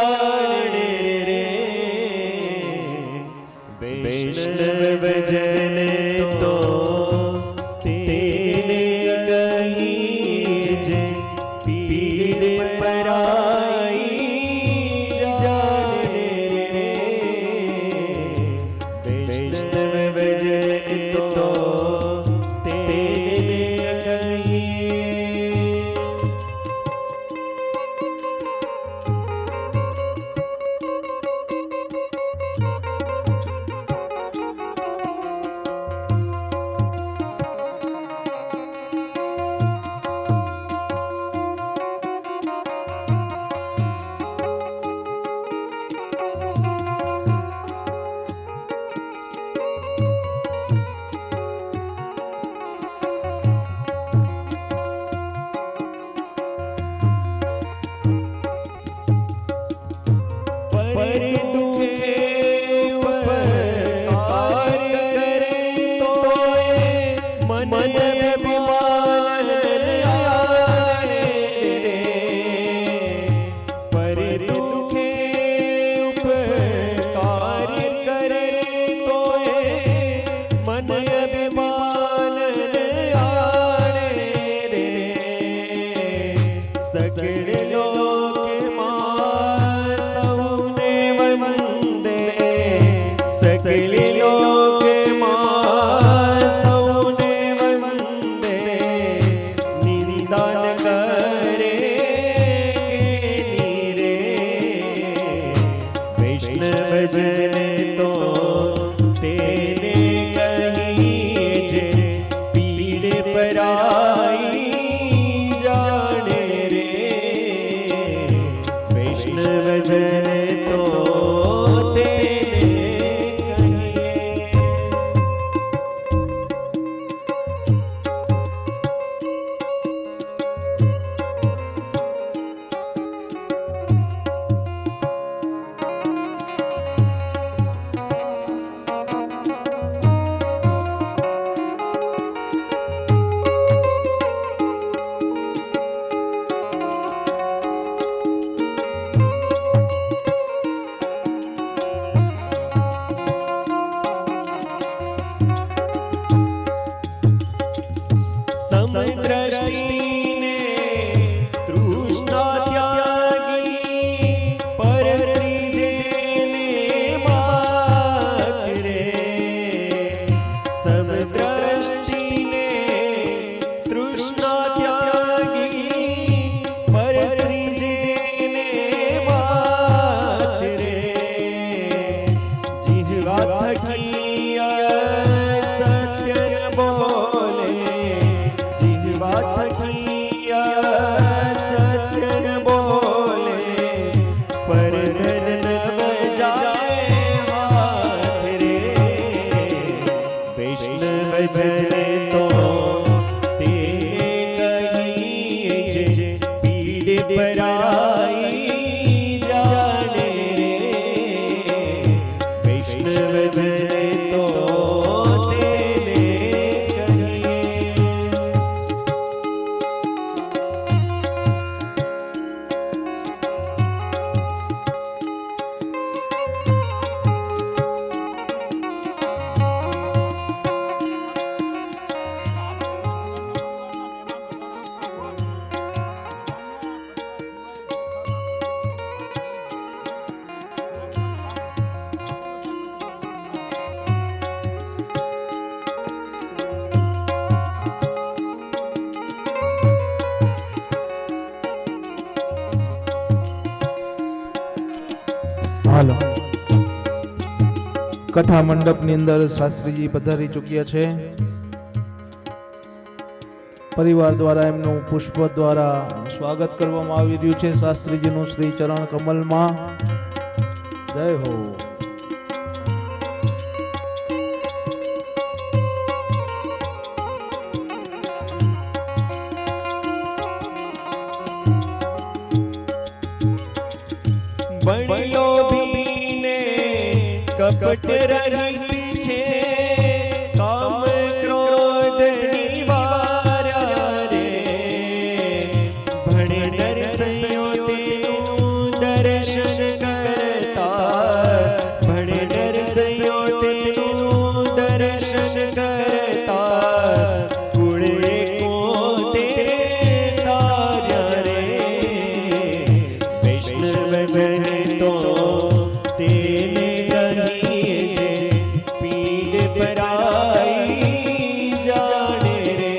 जाने रे वैष्णव जन तो तेरे कहीं जे पीड़ पराई जाने रे वैष्णव जन तो तेरे कहीं। पर दुखे उपकार करे तो मन अभिमान आए रे पर दुखे उपकार करे तो मन अभिमान आए रे सकल लोक सकल लोक सौने वंदे निंदन करे नीरे वैष्णव जन तो तेरे कहीं जे पीड़ पराई जाने रे वैष्णव जन तो समदृष्टि ने तृष्णा त्यागी पर त्रिजेने मात रे समदृष्टि ने तृष्णा त्यागी पर त्रिजेने मात रे जिह्वा थकिया सत्य बोले थकिया सत्य बोले पर धन न बजाए हाथ रे वैष्णव जन तो तेरे कहीं जे पीड़ पराई जाने रे वैष्णव जन तो तेरे कहीं। હાલો કથા મંડપની અંદર શાસ્ત્રીજી પધારી ચૂક્યા છે। પરિવાર દ્વારા એમનું પુષ્પ દ્વારા સ્વાગત કરવામાં આવી રહ્યું છે શાસ્ત્રીજીનું શ્રી ચરણ કમલમાં। જય હો। बड़ियो भीने कपट रही पीछे काम क्रोध निवारा रे भणे डर सयो तेनु દર્શન કરતા ભણે નરસૈયો તેનું દર્શન કરતા કુળે કોતે તાર્યા રે વૈષ્ણવજન તો તેને કહીએ છે પીડ પરાઈ જાણે રે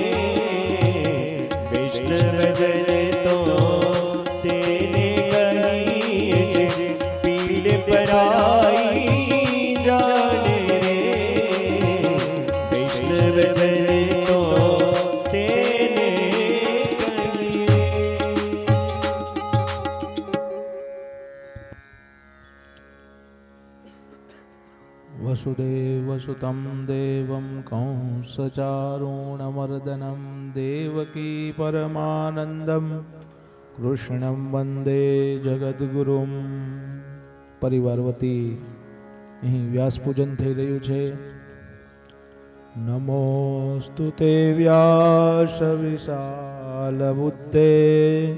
વૈષ્ણવજન તો તેને કહીએ છે પીડ પરાઈ જાણે રે વૈષ્ણવજન તો તેને કહીએ. વસુદેવસુતં દેવં કંસચારુણમર્દનમ દેવકી પરમાનંદમ કૃષ્ણં વંદે જગદ્ગુરુમ. પરિવાર વતી અહીં વ્યાસ પૂજન થઈ રહ્યું છે. નમોસ્તુ તે વ્યાસ વિશાલ બુદ્ધે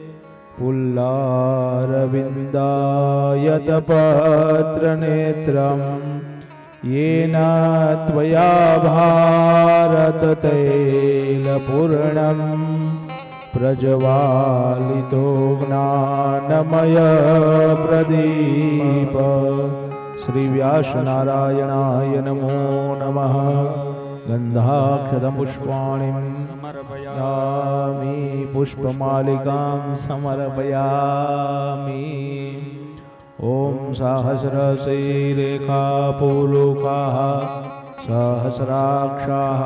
પુલ્લારવિંદાયત પત્ર નેત્રમ येन त्वया भारत तैलपूर्णं प्रज्वालितो ज्ञानमय प्रदीप. श्री व्यास नारायणाय नमो नमः. गन्धाक्षतं पुष्पाणिं समर्पयामि पुष्पमालिकां समर्पयामि. ओम सहस्रशीरेखा पुलुकाः सहस्राक्षाः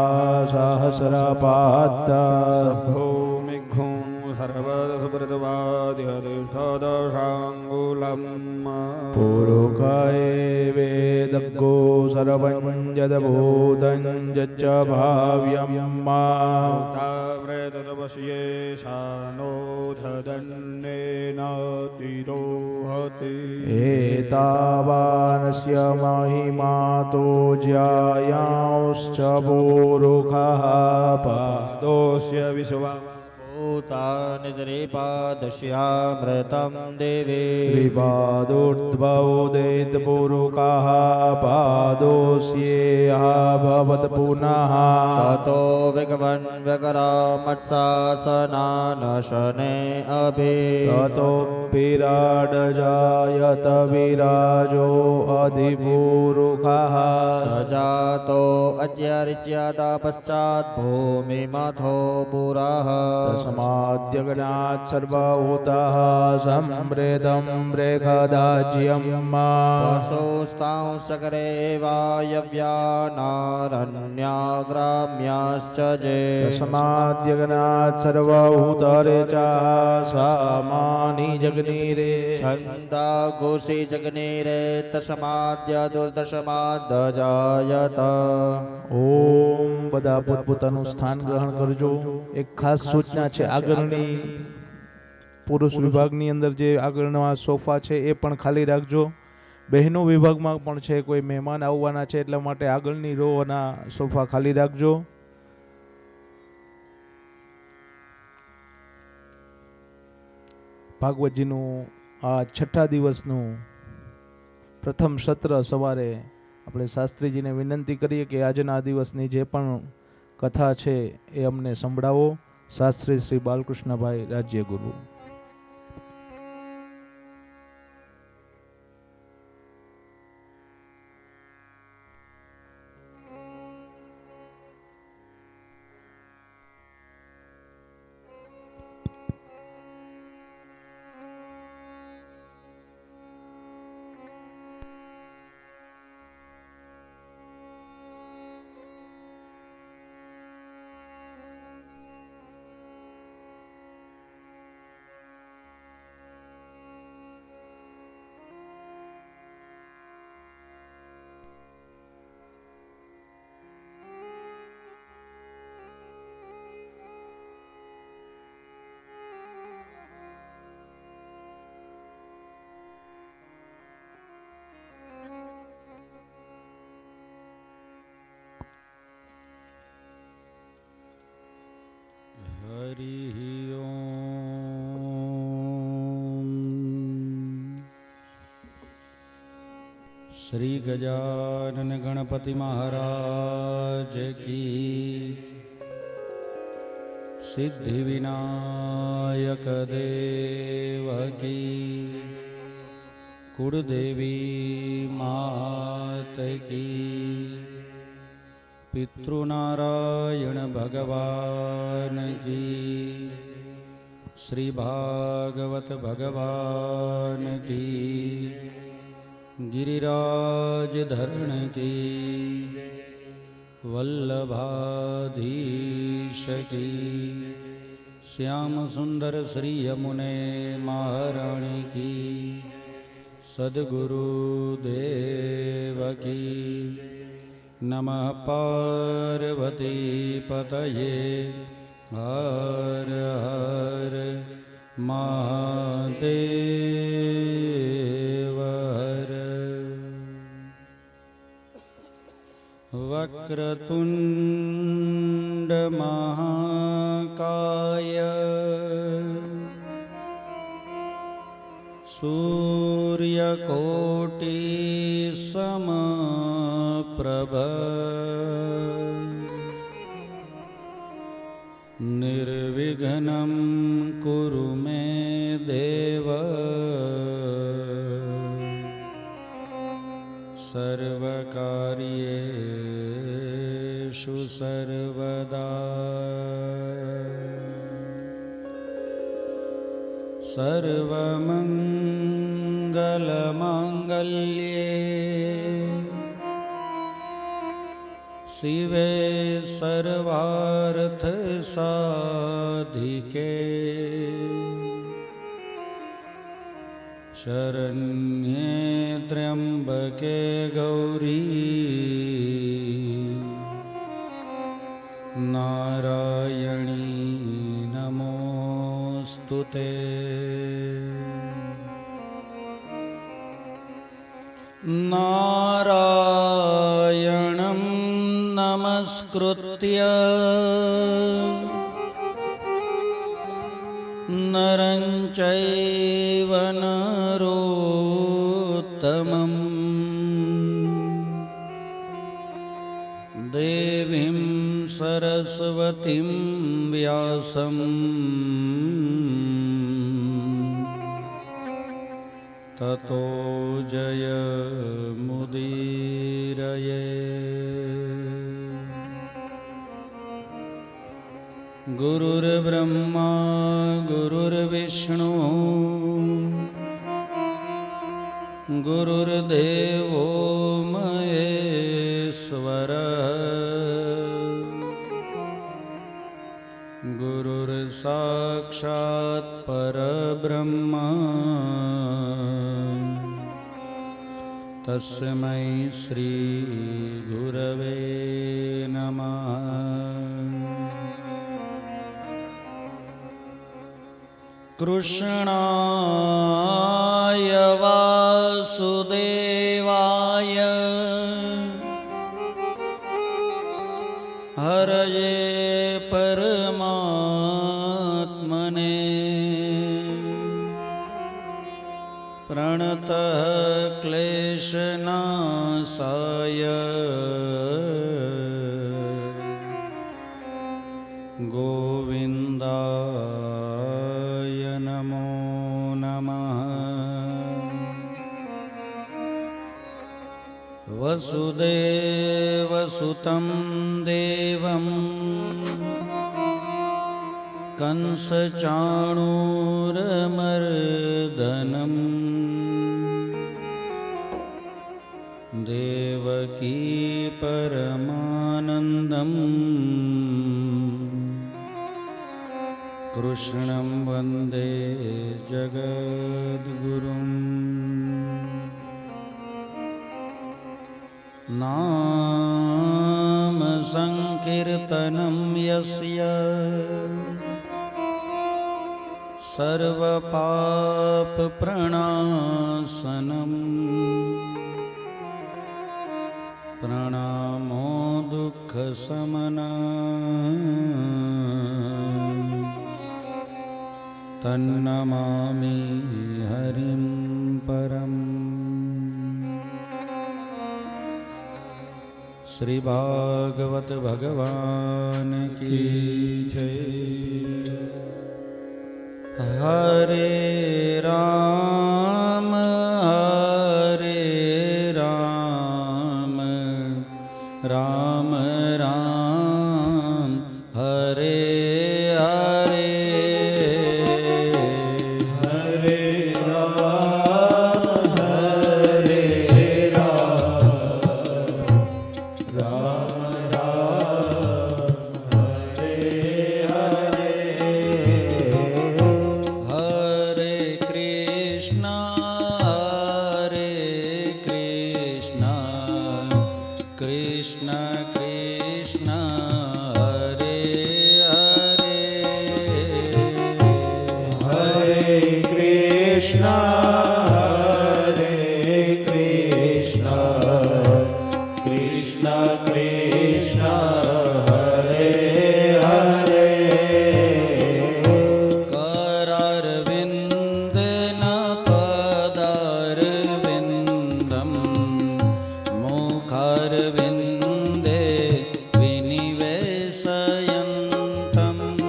सहस्रपादः भूमिघ्घुं सर्वदशभृतवाद्यतिष्ठदशाङ्गुलम् पुरुकाये वेदज्ञो सर्वं यद्भूतं यच्च भाव्यं मा तपस्ये शानो धदन्नेनातिरोहति. एतावानस्य महिमातो ज्यायांश्च पुरुखः पादोऽस्य विश्वा भूतानिद्रिपादस्यामृतं देवे त्रिपादोर्ध्वोदेत पुरुखः पादोऽस्येहाभवत् पुनः ततो विगवन् विकरामत्सासनानशने अभि ततोऽभिराडजायत विराजो अधिपुरुखः सजातो अच्यर्च्यत पश्चात् भूमिमथो पुरः तस्माद्यज्ञात् सर्वभूतः संप्रेतं बृहदाज्यं वसुस्तां सकरे वायव्यानारण्याग्राम्याश्च जे तस्माद्यज्ञात् सर्वभूतरे च सामानि जगनीरे छन्दाघोषि जगनीरे तस्माद्य दुर्दशमाद्जायत. ઓમ. બધા પોતપોતાનું સ્થાન ગ્રહણ કરજો. એક ખાસ સૂચના છે, આગળની પુરુષ વિભાગની અંદર જે આગળના સોફા છે એ પણ ખાલી રાખજો. બહેનો વિભાગમાં પણ છે, કોઈ મહેમાન આવવાના છે એટલા માટે આગળની રોના સોફા ખાલી રાખજો. ભાગવતજીનું આ છઠ્ઠા દિવસનું પ્રથમ સત્ર સવારે આપણે શાસ્ત્રીજીને વિનંતી કરીએ કે આજના દિવસની જે પણ કથા છે એ અમને સંભળાવો. શાસ્ત્રી શ્રી બાલકૃષ્ણભાઈ રાજ્યગુરુ. શ્રી ગજાનન ગણપતિ મહારાજ કી, સિદ્ધિ વિનાયક દેવ કી, કુળદેવી માત કી, પિતૃનારાયણ ભગવાન કી, શ્રી ભાગવત ભગવાન કી, गिरिराज धरण की, वल्लभाधीश की, श्याम सुंदर श्री यमुने महाराणी की, सद्गुरु देव की, नमः पार्वती पतये, हर हर महादेव। वक्रतुंड महाकाय, सूर्यकोटि समप्रभ, निर्विघ्नं कुरु मे देव, सर्वकार्येषु सर्वदा, सर्वमङ्गलमाङ्गल्ये शिवे सर्वार्थसाधिके, शरण्ये त्र्यम्बके गौरी, नारायणी नमोस्तुते। नारायणं नमस्कृत्य नरं चैव नरोत्तमं, देवीं सरस्वतीं व्यासं ततो जयमुदीरये। गुरुर्ब्रह्मा गुरुर्विष्णु गुरुर्देवो महेश्वर, गुरुर्साक्षात् परब्रह्म, तस्मै श्री गुरवे नमः। कृष्णाय वासुदेवाय, हरये परमात्मने, प्रणतः क्लेशनाशाय, गोविन्दाय नमो नमः। वसुदेवसुतं देवं कंसचाणूरमर्दनम्, देवकी परमानन्दम्, कृष्णं वन्दे जगद्गुरुम्। नाम संकीर्तनं यस्य सर्वपापप्रणाशनम्, प्रणामो दुःखशमनम्, तन्नमामि हरिं परम्। શ્રી ભાગવત ભગવાન કી જય. હરે રામ રામ રામ હરે હરે. હરે રામ હરે રામ રામ રામ હરે હરે. હરે કૃષ્ણ કૃષ્ણ કૃષ્ણ હરે હરે. હરે કૃષ્ણ હરે કૃષ્ણ કૃષ્ણ કૃષ્ણ હરે હરે. करारविन्दन पदारविन्दं मुखारविन्दे विनिवेशयन्तम्.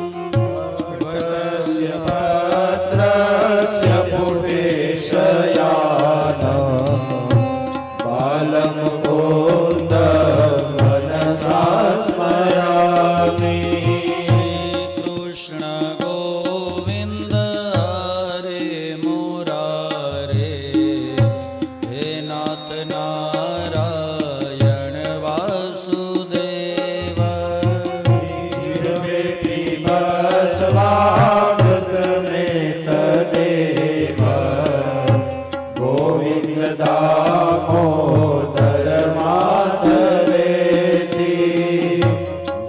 वरस्य पात्रस्य पुटेशयानम् बालमुकुन्दं मनसा स्मरामि. श्रीकृष्ण गोविन्द हरे मुरारे हे नाथ नारायण वासुदेव. तदेव गोविन्द दामोदर माधवेति.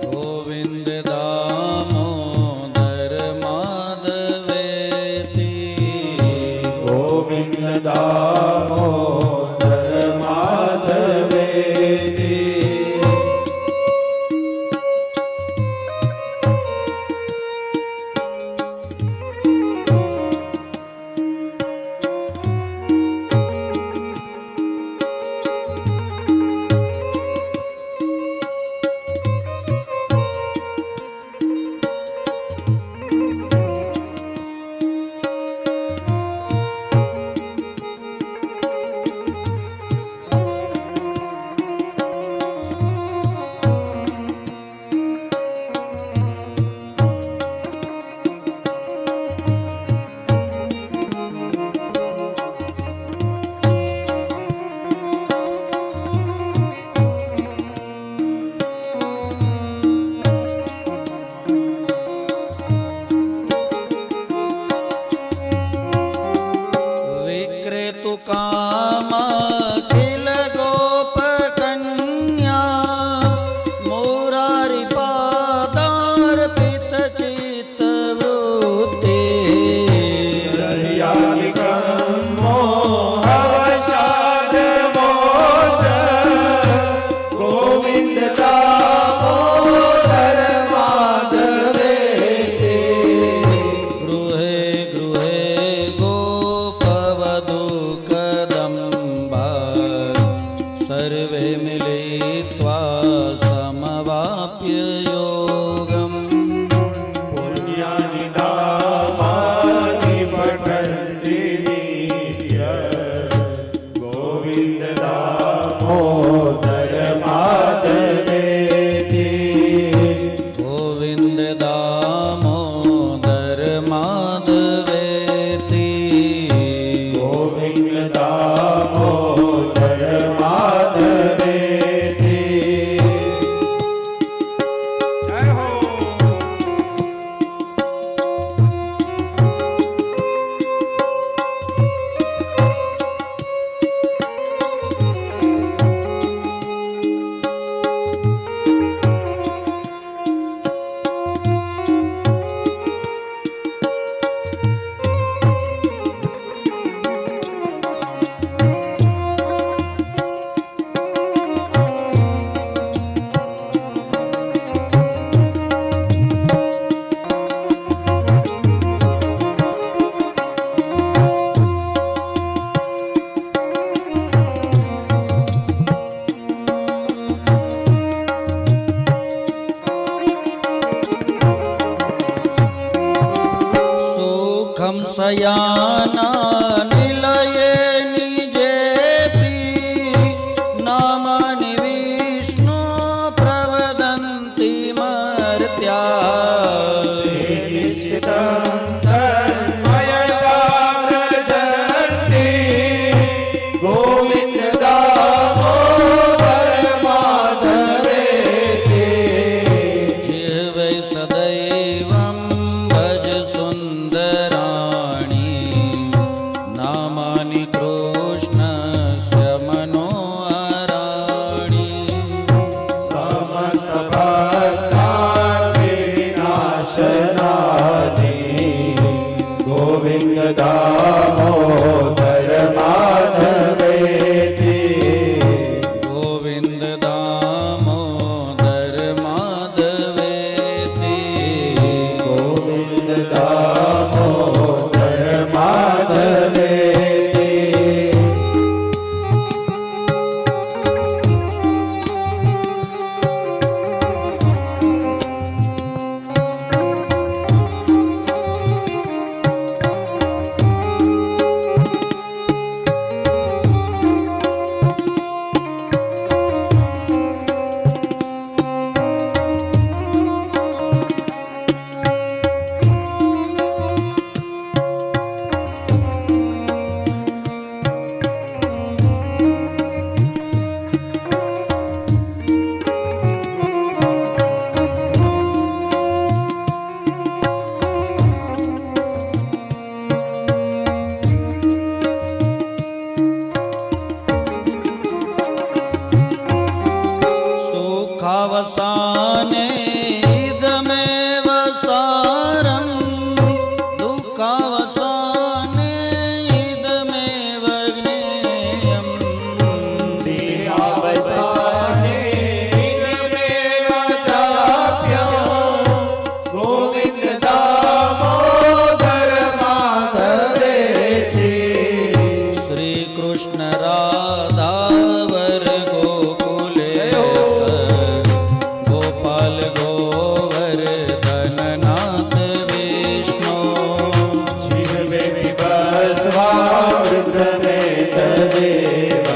गोविन्द दामोदर माधवेति. गोविन्द दामोदर माधवेति. विक्रेतु कामाखिल गोपकन्या मुरारी पादार्पित चित्तवृत्ति. हर्यादिकं मोहवशादमोच गोविन्द दामोदर माधवेति. गृहे गृहे गोपवधूकदम्बा सर्वे मिलित्वा समवाप्य योगम्. पुण्यानि नामानि पठन्ति नित्य गोविन्द दामोदर माधवेति. गोविन्द दामोदर माधवेति. गोविन्द दामोदर माधवेति. जय हो. માધાવર ગોકુલેશ ગોપાલ ગોવર્ધનનાથ વિષ્ણુ જીવે વિભસ્વા વૃદ્ધને તદેવ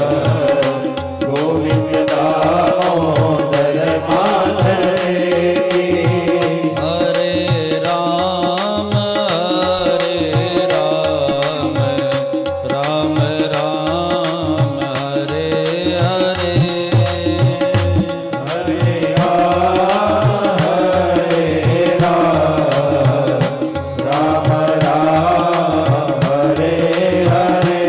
ગોવિંદ દામોદર માધવે હરે રામ રામ રામ હરે હરે હરે રામ રામ રામ હરે હરે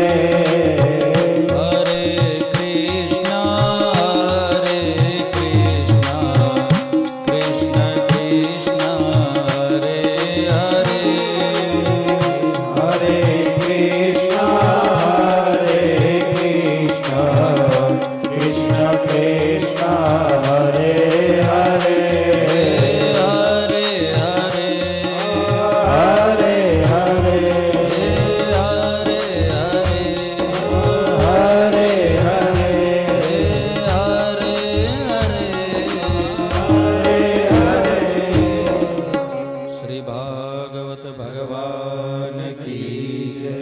હરે કૃષ્ણ કૃષ્ણ કૃષ્ણ હરે હરે હરે કૃષ્ણ કૃષ્ણ હરે હરે હરે હરે હરે હરે શ્રી ભાગવત ભગવાન કી જય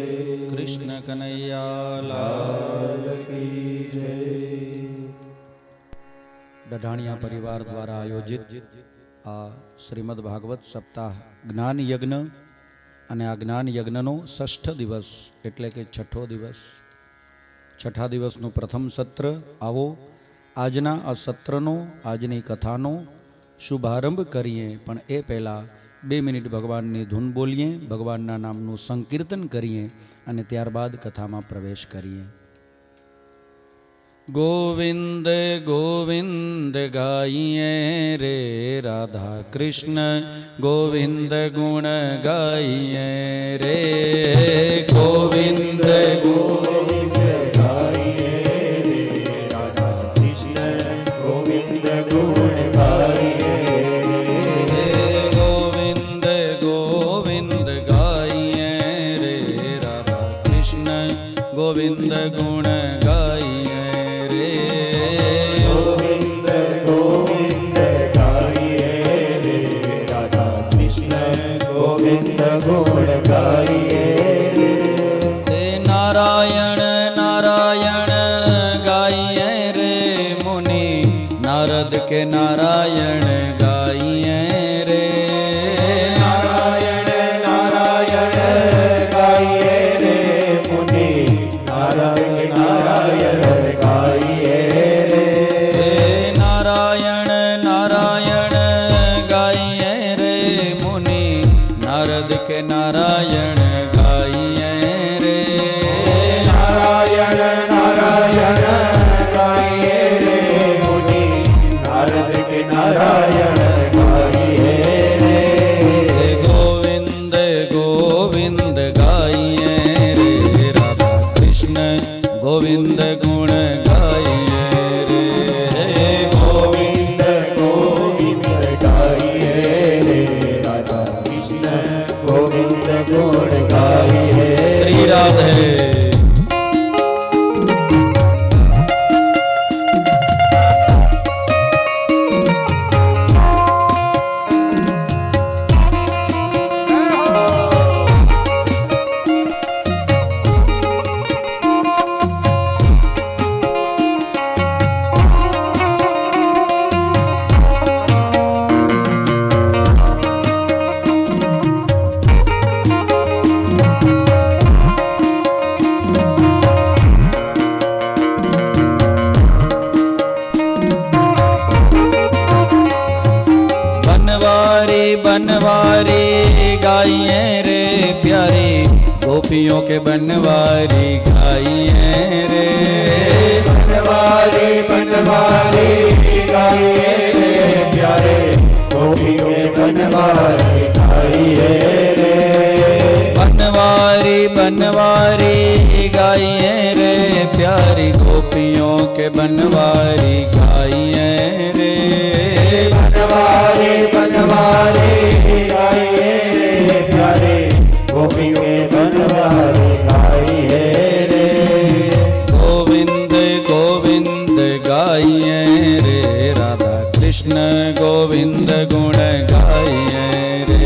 કૃષ્ણ કનૈયા લાલ કી જય ડઢાણિયા પરિવાર દ્વારા આયોજિત આ શ્રીમદ ભાગવત સપ્તાહ જ્ઞાન યજ્ઞ અને આ જ્ઞાન યજ્ઞનો 6ઠ દિવસ એટલે કે છઠ્ઠો દિવસ છઠ્ઠા દિવસનું પ્રથમ સત્ર. આવો આજના આ સત્રનો આજની કથાનો શુભારંભ કરીએ, પણ એ પહેલાં 2 મિનિટ ભગવાનની ધૂન બોલીએ, ભગવાનના નામનું સંકીર્તન કરીએ અને ત્યારબાદ કથામાં પ્રવેશ કરીએ. ગોવિંદ ગોવિંદ ગાઈએ રે રાધા કૃષ્ણ ગોવિંદ ગુણ ગાઈએ રે ગોવિંદ ગોવિંદ ગાઈએ રે રાધા કૃષ્ણ ગોવિંદ ગુણ ગાઈએ રે ગોવિંદ ગોવિંદ ગાઈએ રે રાધા કૃષ્ણ ગોવિંદ ગુણ ગાઈએ રે ગોવિંદ ગોવિંદ ગાઈએ રે રાધા કૃષ્ણ ગોવિંદ ગુણ ગાઈએ હે નારાયણ નારાયણ ગાઈએ રે મુનિ નારદ કે નારાયણ ગાઈએ રે નારાયણ નારાયણ ગાઈએ રે મુનિ નારાયણ નારાયણ ગાઈએ રે હે નારાયણ નારાયણ ગાઈએ રે મુનિ નારદ કે નારાયણ ગાઈએ રે નારાયણ નારાયણ ગાઈએ રે મુનિ નારદ કે નારાયણ ગાઈએ રે હે ગોવિંદ ગોવિંદ ગાઈએ રે રાધા કૃષ્ણ ગોવિંદ ગુણ ગાઈએ રે હે ગોવિંદ ગોવિંદ ગાઈએ રે રાધા કૃષ્ણ ગોવિંદ ગુણ ગાઈએ શ્રી રાધે बनवारी गाइए रे प्यारी गोपियों के बनवारी गाइए रे बनवारी बनवारी गाइए रे प्यारे गोपियों के बनवारी गाइए रे बनवारी बनवारी गाइए रे प्यारी गोपियों के बनवारी गाइए रे बनवारी बनवारी गाइए रे प्यारे गोपियों के बनवारी गाइए रे गोविंद गाइए रे, राधा कृष्ण गोविंद गुण गाइए रे।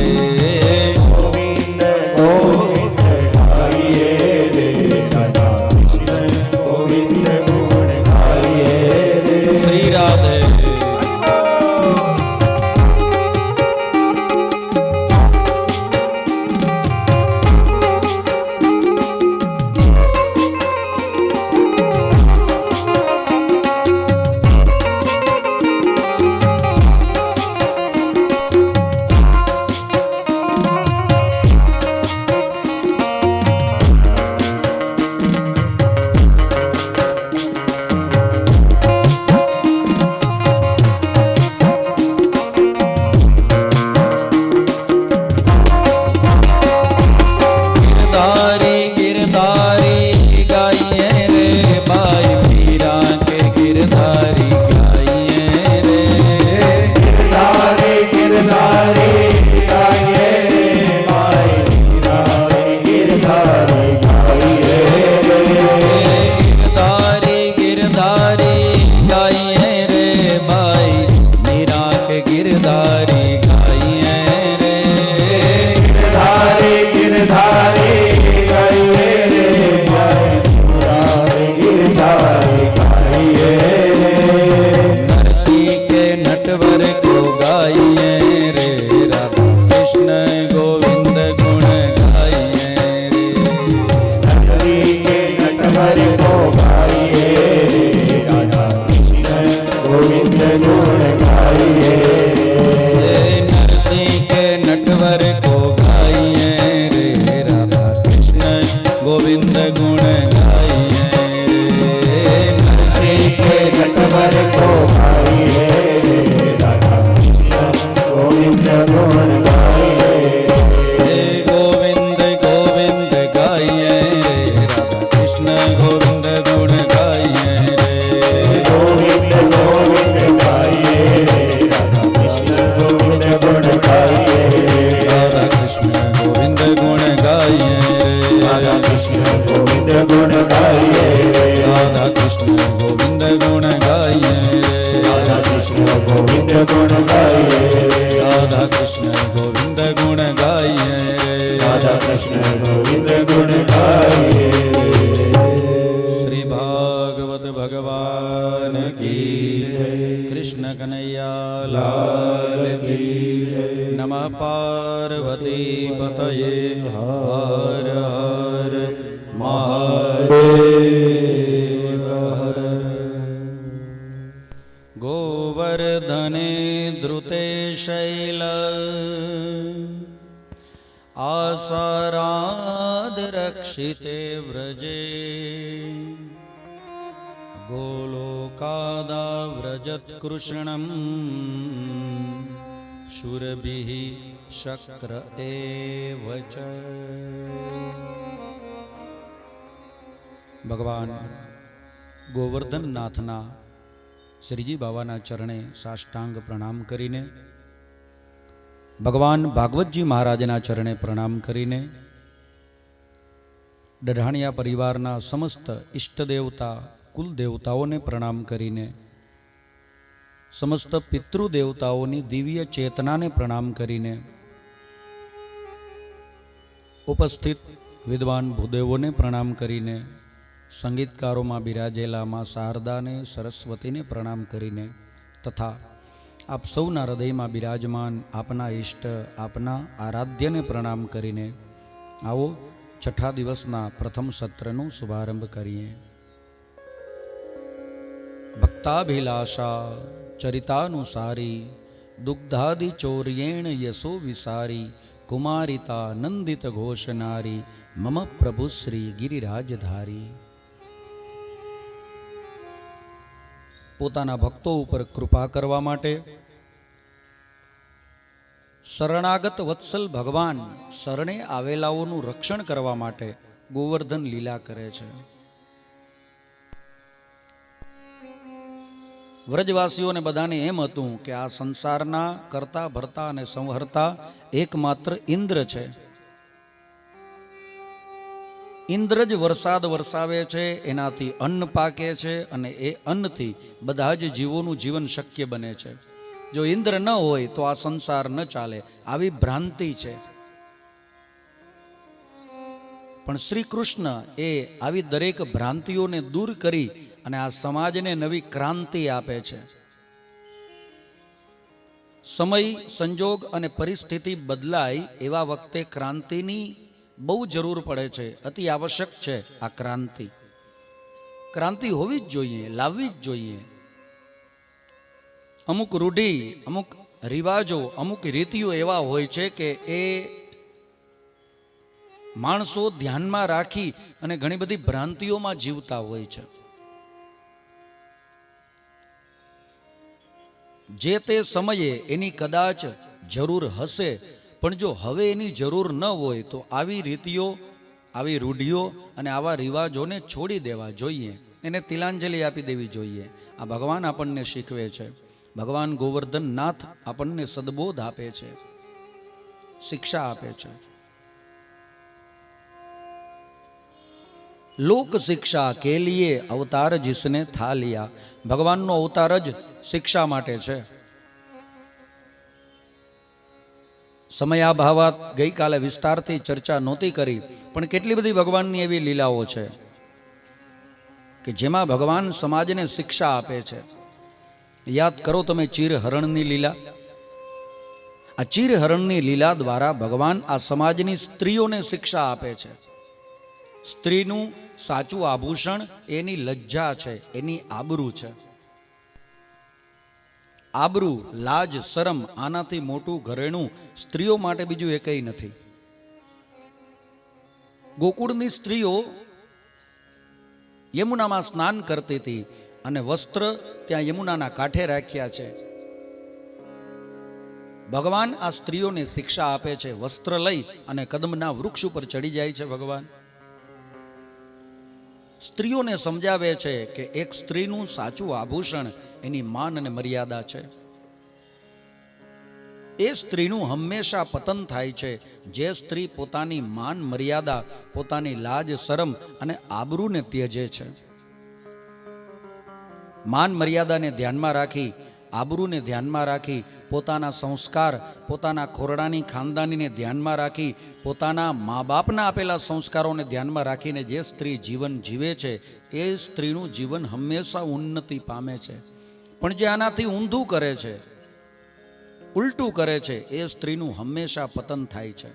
गोविंद गोविंद गाइए रे, राधा कृष्ण गोविंद गुण गाइए रे। श्री राधे गोवर्धने द्रुते शैल आसाराद रक्षिते व्रजे गोलोकादा व्रजत्कृष्णं शूरभिः शक्र एव च। ભગવાન ગોવર્ધન નાથના શ્રીજી બાવાના ચરણે સાષ્ટાંગ પ્રણામ કરીને, ભગવાન ભાગવતજી મહારાજના ચરણે પ્રણામ કરીને, ડઢાણિયા પરિવારના સમસ્ત ઈષ્ટદેવતા કુલદેવતાઓને પ્રણામ કરીને, સમસ્ત પિતૃદેવતાઓની દિવ્ય ચેતનાને પ્રણામ કરીને, ઉપસ્થિત વિદ્વાન ભૂદેવોને પ્રણામ કરીને, સંગીતકારોમાં બિરાજેલા માં શારદાને સરસ્વતીને પ્રણામ કરીને, તથા આપ સૌના હૃદયમાં બિરાજમાન આપના ઈષ્ટ આપના આરાધ્યને પ્રણામ કરીને આવો છઠ્ઠા દિવસના પ્રથમ સત્રનો શુભારંભ કરીએ. ભક્તાભિલાષા ચરિતાનુસારી દુગ્ધાદિ ચોર્યેણ યશો વિસારી કુમારિતા નંદિત ઘોષનારી મમ પ્રભુ શ્રી ગિરિરાજધારી. પોતાના ભક્તો ઉપર કૃપા કરવા માટે શરણાગત વત્સલ ભગવાન શરણે આવેલાઓનું રક્ષણ કરવા માટે ગોવર્ધન લીલા કરે છે. વ્રજવાસીઓને બધાને એમ હતું કે આ સંસારના કરતા ભરતા અને સંહર્તા એકમાત્ર ઇન્દ્ર છે. ઇન્દ્ર જ વરસાદ વરસાવે છે, એનાથી અન્ન પાકે છે અને એ અન્નથી બધા જ જીવોનું જીવન શક્ય બને છે. જો ઇન્દ્ર ન હોય તો આ સંસાર ન ચાલે. આવી ભ્રાંતિ છે. પણ શ્રી કૃષ્ણ એ આવી દરેક ભ્રાંતિઓને દૂર કરી અને આ સમાજને નવી ક્રાંતિ આપે છે. સમય, સંજોગ અને પરિસ્થિતિ બદલાય એવા વખતે ક્રાંતિની બહુ જરૂર પડે છે. અતિ આવશ્યક છે આ ક્રાંતિ. ક્રાંતિ હોવી જ જોઈએ, લાવવી જ જોઈએ. અમુક રૂઢિ, અમુક રિવાજો, અમુક રીતિઓ એવા હોય છે કે એ માણસો ધ્યાનમાં રાખી અને ઘણી બધી ભ્રાંતિઓમાં જીવતા હોય છે. જે તે સમયે એની કદાચ જરૂર હશે, પણ જો હવે એની જરૂર ન હોય તો આવી રીતિઓ, આવી રૂઢિઓ અને આવા રિવાજોને છોડી દેવા જોઈએ. એને તિલાંજલિ આપી દેવી જોઈએ. આ ભગવાન આપણને શીખવે છે. ભગવાન ગોવર્ધન નાથ આપણને સદબોધ આપે છે, શિક્ષા આપે છે. લોક શિક્ષા કે લીએ અવતાર જિસને થા લિયા. ભગવાનનો અવતાર જ શિક્ષા માટે છે. સમયાભાવાત ગઈકાલે વિસ્તારથી ચર્ચા નહોતી કરી, પણ કેટલી બધી ભગવાનની એવી લીલાઓ છે કે જેમાં ભગવાન સમાજને શિક્ષા આપે છે. યાદ કરો તમે ચીરહરણની લીલા. આ ચીરહરણની લીલા દ્વારા ભગવાન આ સમાજની સ્ત્રીઓને શિક્ષા આપે છે. સ્ત્રીનું સાચું આભૂષણ એની લજ્જા છે, એની આબરૂ છે. આબરૂ, લાજ, શરમ, આનાથી મોટું ઘરેણું સ્ત્રીઓ માટે બીજું એકેય નથી. ગોકુળની સ્ત્રીઓ યમુનામાં સ્નાન કરતી હતી અને વસ્ત્ર ત્યાં યમુનાના કાંઠે રાખ્યા છે. ભગવાન આ સ્ત્રીઓને શિક્ષા આપે છે. વસ્ત્ર લઈ અને કદમના વૃક્ષ ઉપર ચડી જાય છે ભગવાન. સ્ત્રીઓને સમજાવે છે કે એક સ્ત્રીનું સાચું આભૂષણ એની માન અને મર્યાદા છે. એ સ્ત્રીનું હંમેશા પતન થાય છે જે સ્ત્રી પોતાની માન મર્યાદા, પોતાની લાજ શરમ અને આબરૂને ત્યજે છે. માન મર્યાદાને ધ્યાનમાં રાખી, આબરૂને ધ્યાનમાં રાખી, પોતાના સંસ્કાર, પોતાના ખોરડાની ખાનદાનીને ધ્યાનમાં રાખી, પોતાના મા બાપના આપેલા સંસ્કારોને ધ્યાનમાં રાખીને જે સ્ત્રી જીવન જીવે છે એ સ્ત્રીનું જીવન હંમેશા ઉન્નતિ પામે છે. પણ જે આનાથી ઊંધું કરે છે, ઉલટું કરે છે, એ સ્ત્રીનું હંમેશા પતન થાય છે.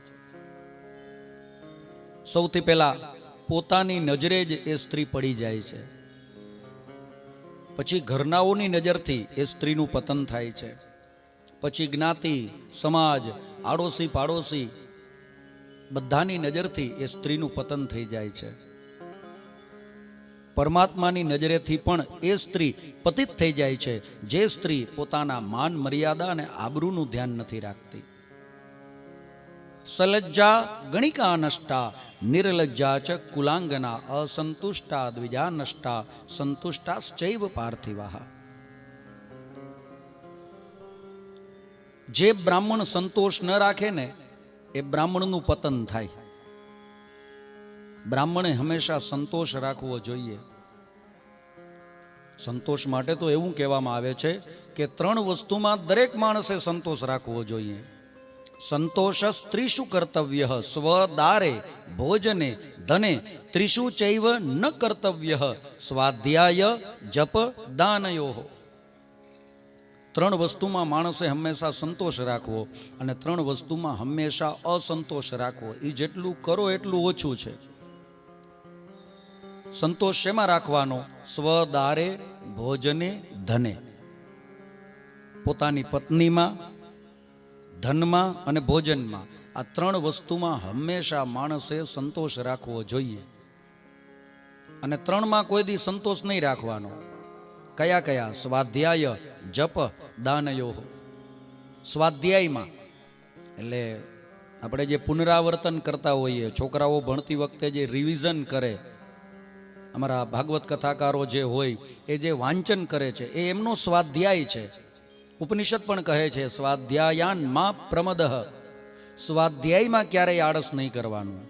સૌથી પહેલા પોતાની નજરે જ એ સ્ત્રી પડી જાય છે. પછી ઘરનાઓની નજરથી એ સ્ત્રીનું પતન થાય છે. પછી જ્ઞાતિ, સમાજ, આડોશી પાડોશી બધાની નજરથી એ સ્ત્રીનું પતન થઈ જાય છે. પરમાત્માની નજરેથી પણ એ સ્ત્રી પતિત થઈ જાય છે જે સ્ત્રી પોતાના માન મર્યાદા અને આબરૂનું ધ્યાન નથી રાખતી. સલજ્જા ગણિકા નષ્ટા, નિર્લજ્જા ચ કુલાંગના, અસંતુષ્ટા દ્વિજા નષ્ટા, સંતુષ્ટાશ્ચૈવ પાર્થિવાહ. જે બ્રાહ્મણ સંતોષ ન રાખે ને એ બ્રાહ્મણનું પતન થાય. બ્રાહ્મણે હંમેશા સંતોષ રાખવો જોઈએ. સંતોષ માટે તો એવું કહેવામાં આવે છે કે 3 વસ્તુમાં દરેક માણસે સંતોષ રાખવો જોઈએ. સંતોષ ત્રિષુ કર્તવ્ય, સ્વદારે ભોજને ધને, ત્રિષુ ચૈવ ન કર્તવ્ય, સ્વાધ્યાય જપ દાનયો. 3 વસ્તુમાં માણસે હંમેશા સંતોષ રાખવો અને 3 વસ્તુમાં હંમેશા અસંતોષ રાખવો. એ જેટલું કરો એટલું ઓછું છે. સંતોષ શેમાં રાખવાનો? સ્વદારે ભોજને ધને. પોતાની પત્નીમાં, ધનમાં અને ભોજનમાં. આ 3 વસ્તુમાં હંમેશા માણસે સંતોષ રાખવો જોઈએ. અને 3માં કોઈ દી સંતોષ નહીં રાખવાનો. કયા કયા? સ્વાધ્યાય જપ દાનયો. સ્વાધ્યાયમાં એટલે આપણે જે પુનરાવર્તન કરતા હોઈએ, છોકરાઓ ભણતી વખતે જે રિવિઝન કરે, અમારા ભાગવત કથાકારો જે હોય એ જે વાંચન કરે છે એ એમનો સ્વાધ્યાય છે. ઉપનિષદ પણ કહે છે સ્વાધ્યાયાન માં પ્રમદઃ. સ્વાધ્યાયમાં ક્યારેય આળસ નહીં કરવાનું.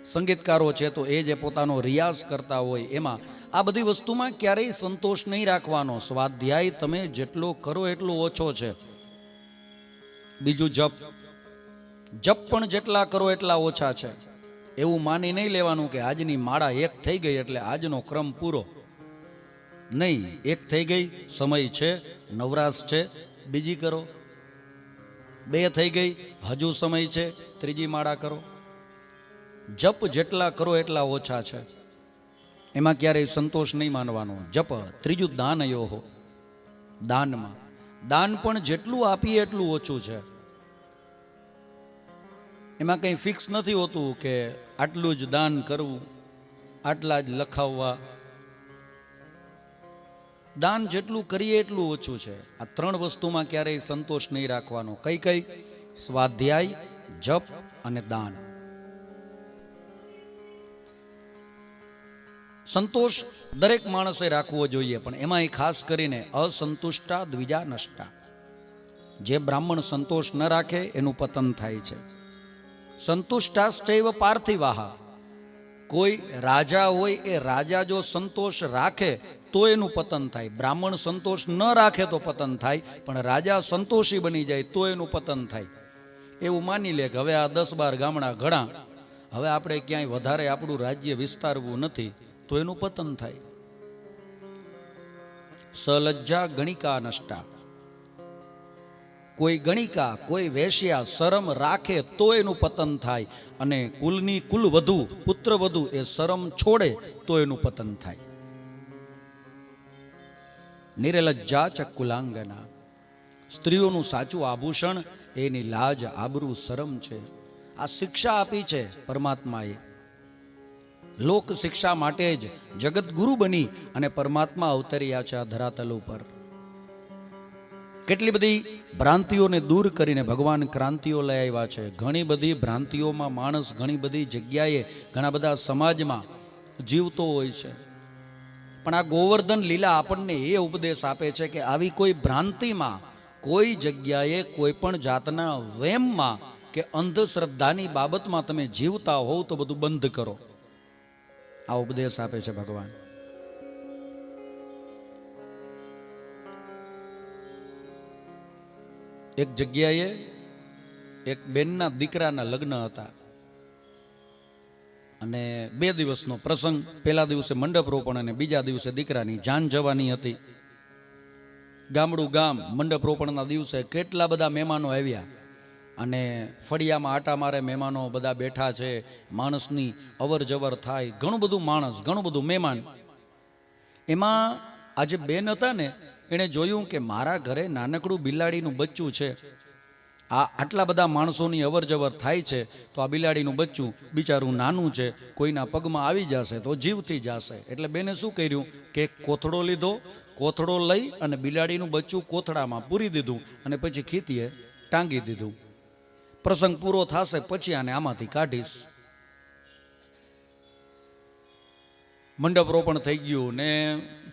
સંગીતકારો છે તો એ જે પોતાનો રિયાઝ કરતા હોય એમાં આ બધી વસ્તુમાં ક્યારેય સંતોષ નહીં રાખવાનો. સ્વાધ્યાય તમે જેટલો કરો એટલો ઓછો છે. બીજું જપ પણ જેટલા કરો એટલા ઓછા છે. એવું માની નહીં લેવાનું કે આજની માળા એક થઈ ગઈ એટલે આજનો ક્રમ પૂરો. નહીં, એક થઈ ગઈ, સમય છે, નવરાશ છે, બીજી કરો. બે થઈ ગઈ, હજુ સમય છે, ત્રીજી માળા કરો. જપ જેટલા કરો એટલા ઓછા છે. એમાં ક્યારેય સંતોષ નહીં માનવાનો. જપ. ત્રીજું દાન યોહો. દાનમાં દાન પણ જેટલું આપીએ એટલું ઓછું છે. એમાં કંઈ ફિક્સ નથી હોતું કે આટલું જ દાન કરવું, આટલા જ લખાવવા. દાન જેટલું કરીએ એટલું ઓછું છે. આ ત્રણ વસ્તુમાં ક્યારેય સંતોષ નહીં રાખવાનો. કઈ કઈ? સ્વાધ્યાય, જપ અને દાન. સંતોષ દરેક માણસે રાખવો જોઈએ, પણ એમાં ખાસ કરીને અસંતુષ્ટા દ્વિજા નષ્ટા. જે બ્રાહ્મણ સંતોષ ન રાખે એનું પતન થાય છે. સંતુષ્ટાશ્ચૈવ પાર્થિવાહ. કોઈ રાજા હોય એ રાજા જો સંતોષ રાખે તો એનું પતન થાય. બ્રાહ્મણ સંતોષ ન રાખે તો પતન થાય, પણ રાજા સંતોષી બની જાય તો એનું પતન થાય. એવું માની લે કે હવે આ 10-12 ગામડા ઘણા, હવે આપણે ક્યાંય વધારે આપણું રાજ્ય વિસ્તારવું નથી તો એનું પતન થાય. સલજ્જા ગણિકા નષ્ટા. કોઈ ગણિકા, કોઈ વેશ્યા શરમ રાખે તો એનું પતન થાય, અને કુલની કુલવધુ, પુત્રવધુ એ શરમ છોડે તો એનું પતન થાય. નિર્લજ્જા ચ કુલાંગના. સ્ત્રીઓનું સાચું આભૂષણ એની લાજ, આબરૂ, શરમ છે. આ શિક્ષા આપી છે પરમાત્માએ. લોક શિક્ષા માટે જ જગત ગુરુ બની અને પરમાત્મા અવતર્યા છે આ ધરાતલ ઉપર. કેટલી બધી ભ્રાંતિઓને દૂર કરીને ભગવાન ક્રાંતિઓ લઈ આવ્યા છે. ઘણી બધી ભ્રાંતિઓમાં માણસ ઘણી બધી જગ્યાએ, ઘણા બધા સમાજમાં જીવતો હોય છે. પણ આ ગોવર્ધન લીલા આપણને એ ઉપદેશ આપે છે કે આવી કોઈ ભ્રાંતિમાં, કોઈ જગ્યાએ, કોઈ પણ જાતના વહેમમાં કે અંધશ્રદ્ધાની બાબતમાં તમે જીવતા હોવ તો બધું બંધ કરો. આ ઉપદેશ આપે છે ભગવાન. એક જગ્યાએ એક બેનના દીકરાના લગ્ન હતા અને 2 દિવસનો પ્રસંગ. પહેલા દિવસે મંડપ રોપણ અને બીજા દિવસે દીકરાની જાન જવાની હતી. ગામડું ગામ. મંડપ રોપણના દિવસે કેટલા બધા મહેમાનો આવ્યા અને ફળિયામાં આટા મારે મહેમાનો બધા બેઠા છે. માણસની અવર જવર થાય, ઘણું બધું માણસ, ઘણું બધું મહેમાન. એમાં આજે બેન હતા ને, એણે જોયું કે મારા ઘરે નાનકડું બિલાડીનું બચ્ચું છે. આટલા બધા માણસોની અવર જવર થાય છે તો આ બિલાડીનું બચ્ચું બિચારું નાનું છે, કોઈના પગમાં આવી જશે તો જીવથી જશે. એટલે બેને શું કર્યું કે કોથળો લીધો. કોથળો લઈ અને બિલાડીનું બચ્ચું કોથળામાં પૂરી દીધું અને પછી ખીતીએ ટાંગી દીધું. પ્રસંગ પૂરો થશે પછી આને આમાંથી કાઢીશ. મંડપ રોપણ થઈ ગયું ને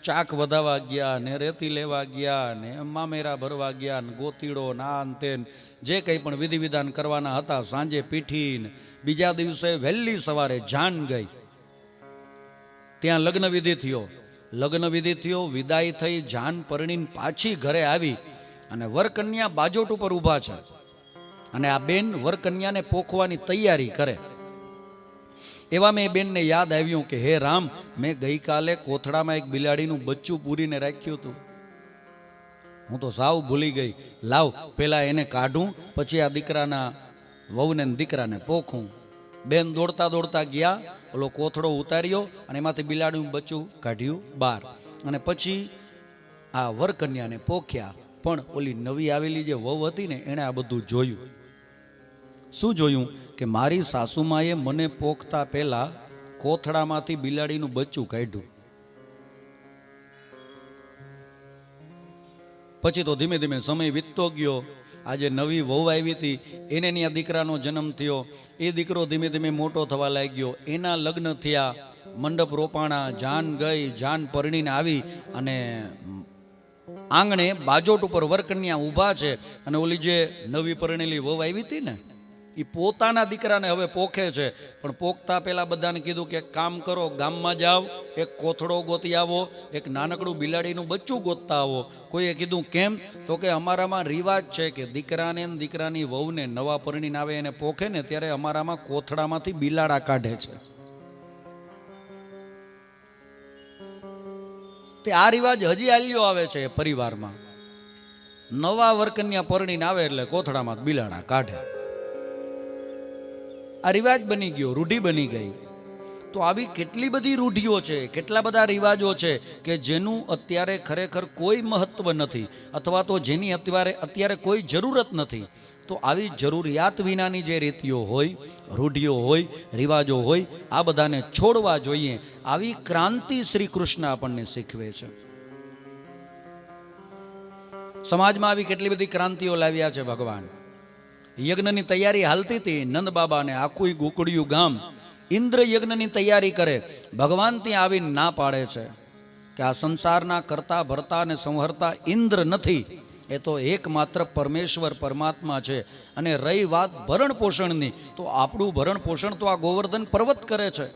ચાક વધાવા ગયા ને રેતી લેવા ગયા ને મામેરા ભરવા ગયા ને ગોતીડો નાન તેન જે કંઈ પણ વિધિ વિધાન કરવાના હતા. સાંજે પીઠીને બીજા દિવસે વહેલી સવારે જાન ગઈ. ત્યાં લગ્ન વિધિ થયો. લગ્ન વિધિ થયો, વિદાય થઈ, જાન પરણીને પાછી ઘરે આવી અને વરકન્યા બાજોટ ઉપર ઊભા છે અને આ બેન વરકન્યાને પોખવાની તૈયારી કરે. એવા મેં બેનને યાદ આવ્યું કે હે રામ, મેં ગઈકાલે કોથળામાં એક બિલાડીનું બચ્ચું પૂરીને રાખ્યું હતું. હું તો સાવ ભૂલી ગઈ. લાવ પેલા એને કાઢું, પછી આ દીકરાના વહુને દીકરાને પોખું. બેન દોડતા દોડતા ગયા, ઓલો કોથળો ઉતાર્યો અને એમાંથી બિલાડીનું બચ્ચું કાઢ્યું બહાર અને પછી આ વરકન્યાને પોખ્યા. પણ ઓલી નવી આવેલી જે વહુ હતી ને, એણે આ બધું જોયું. શું જોયું કે મારી સાસુમાએ મને પોખતા પહેલા કોથળામાંથી બિલાડીનું બચ્ચું કાઢ્યું. પછી તો ધીમે ધીમે સમય વીતતો ગયો. આજે નવી વહુ આવી હતી, એને ત્યાં દીકરાનો જન્મ થયો. એ દીકરો ધીમે ધીમે મોટો થવા લાગ્યો. એના લગ્ન થયા, મંડપ રોપાણા, જાન ગઈ, જાન પરણીને આવી અને આંગણે બાજોટ ઉપર વરકન્યા ઊભા છે અને ઓલી જે નવી પરણેલી વહુ આવી હતી ને, એ પોતાના દીકરાને હવે પોખે છે, પણ પોખતા પહેલા બધાને કીધું કે એક કામ કરો, ગામમાં જાઓ, એક કોથળો ગોતી આવો, એક નાનકડું બિલાડીનું બચ્ચું ગોતતા આવો. કોઈએ કીધું કેમ? તો કે અમારામાં રિવાજ છે કે દીકરાને ને દીકરાની વહુને નવા પરણીને આવે એને પોખે ને ત્યારે અમારામાં કોથળામાંથી બિલાડા કાઢે છે. તે આ રિવાજ હજી હાલ્યો આવે છે પરિવારમાં. નવા વરકન્યા પરણીને આવે એટલે કોથળામાં બિલાડા કાઢે. આ રિવાજ બની ગયો, રૂઢિ બની ગઈ. તો આવી કેટલી બધી રૂઢિઓ છે, કેટલા બધા રિવાજો છે કે જેનું અત્યારે ખરેખર કોઈ મહત્વ નથી, અથવા તો જેની અત્યારે કોઈ જરૂરત નથી. તો આવી જરૂરિયાત વિનાની જે રીતિઓ હોય, રૂઢિઓ હોય, રિવાજો હોય, આ બધાને છોડવા જોઈએ. આવી ક્રાંતિ શ્રી કૃષ્ણ આપણને શીખવે છે. સમાજમાં આવી કેટલી બધી ક્રાંતિઓ લાવ્યા છે ભગવાન. યજ્ઞની તૈયારી હાલતી હતી, નંદ બાબાને આખું ગોકુળિયું ગામ ઇન્દ્ર યજ્ઞની તૈયારી કરે. ભગવાન ત્યાં આવીને ના પાડે છે કે આ સંસારના કરતા ભરતા અને સંહર્તા ઇન્દ્ર નથી, એ તો એકમાત્ર પરમેશ્વર પરમાત્મા છે. અને રહી વાત ભરણ પોષણની, તો આપણું ભરણ પોષણ તો આ ગોવર્ધન પર્વત કરે છે.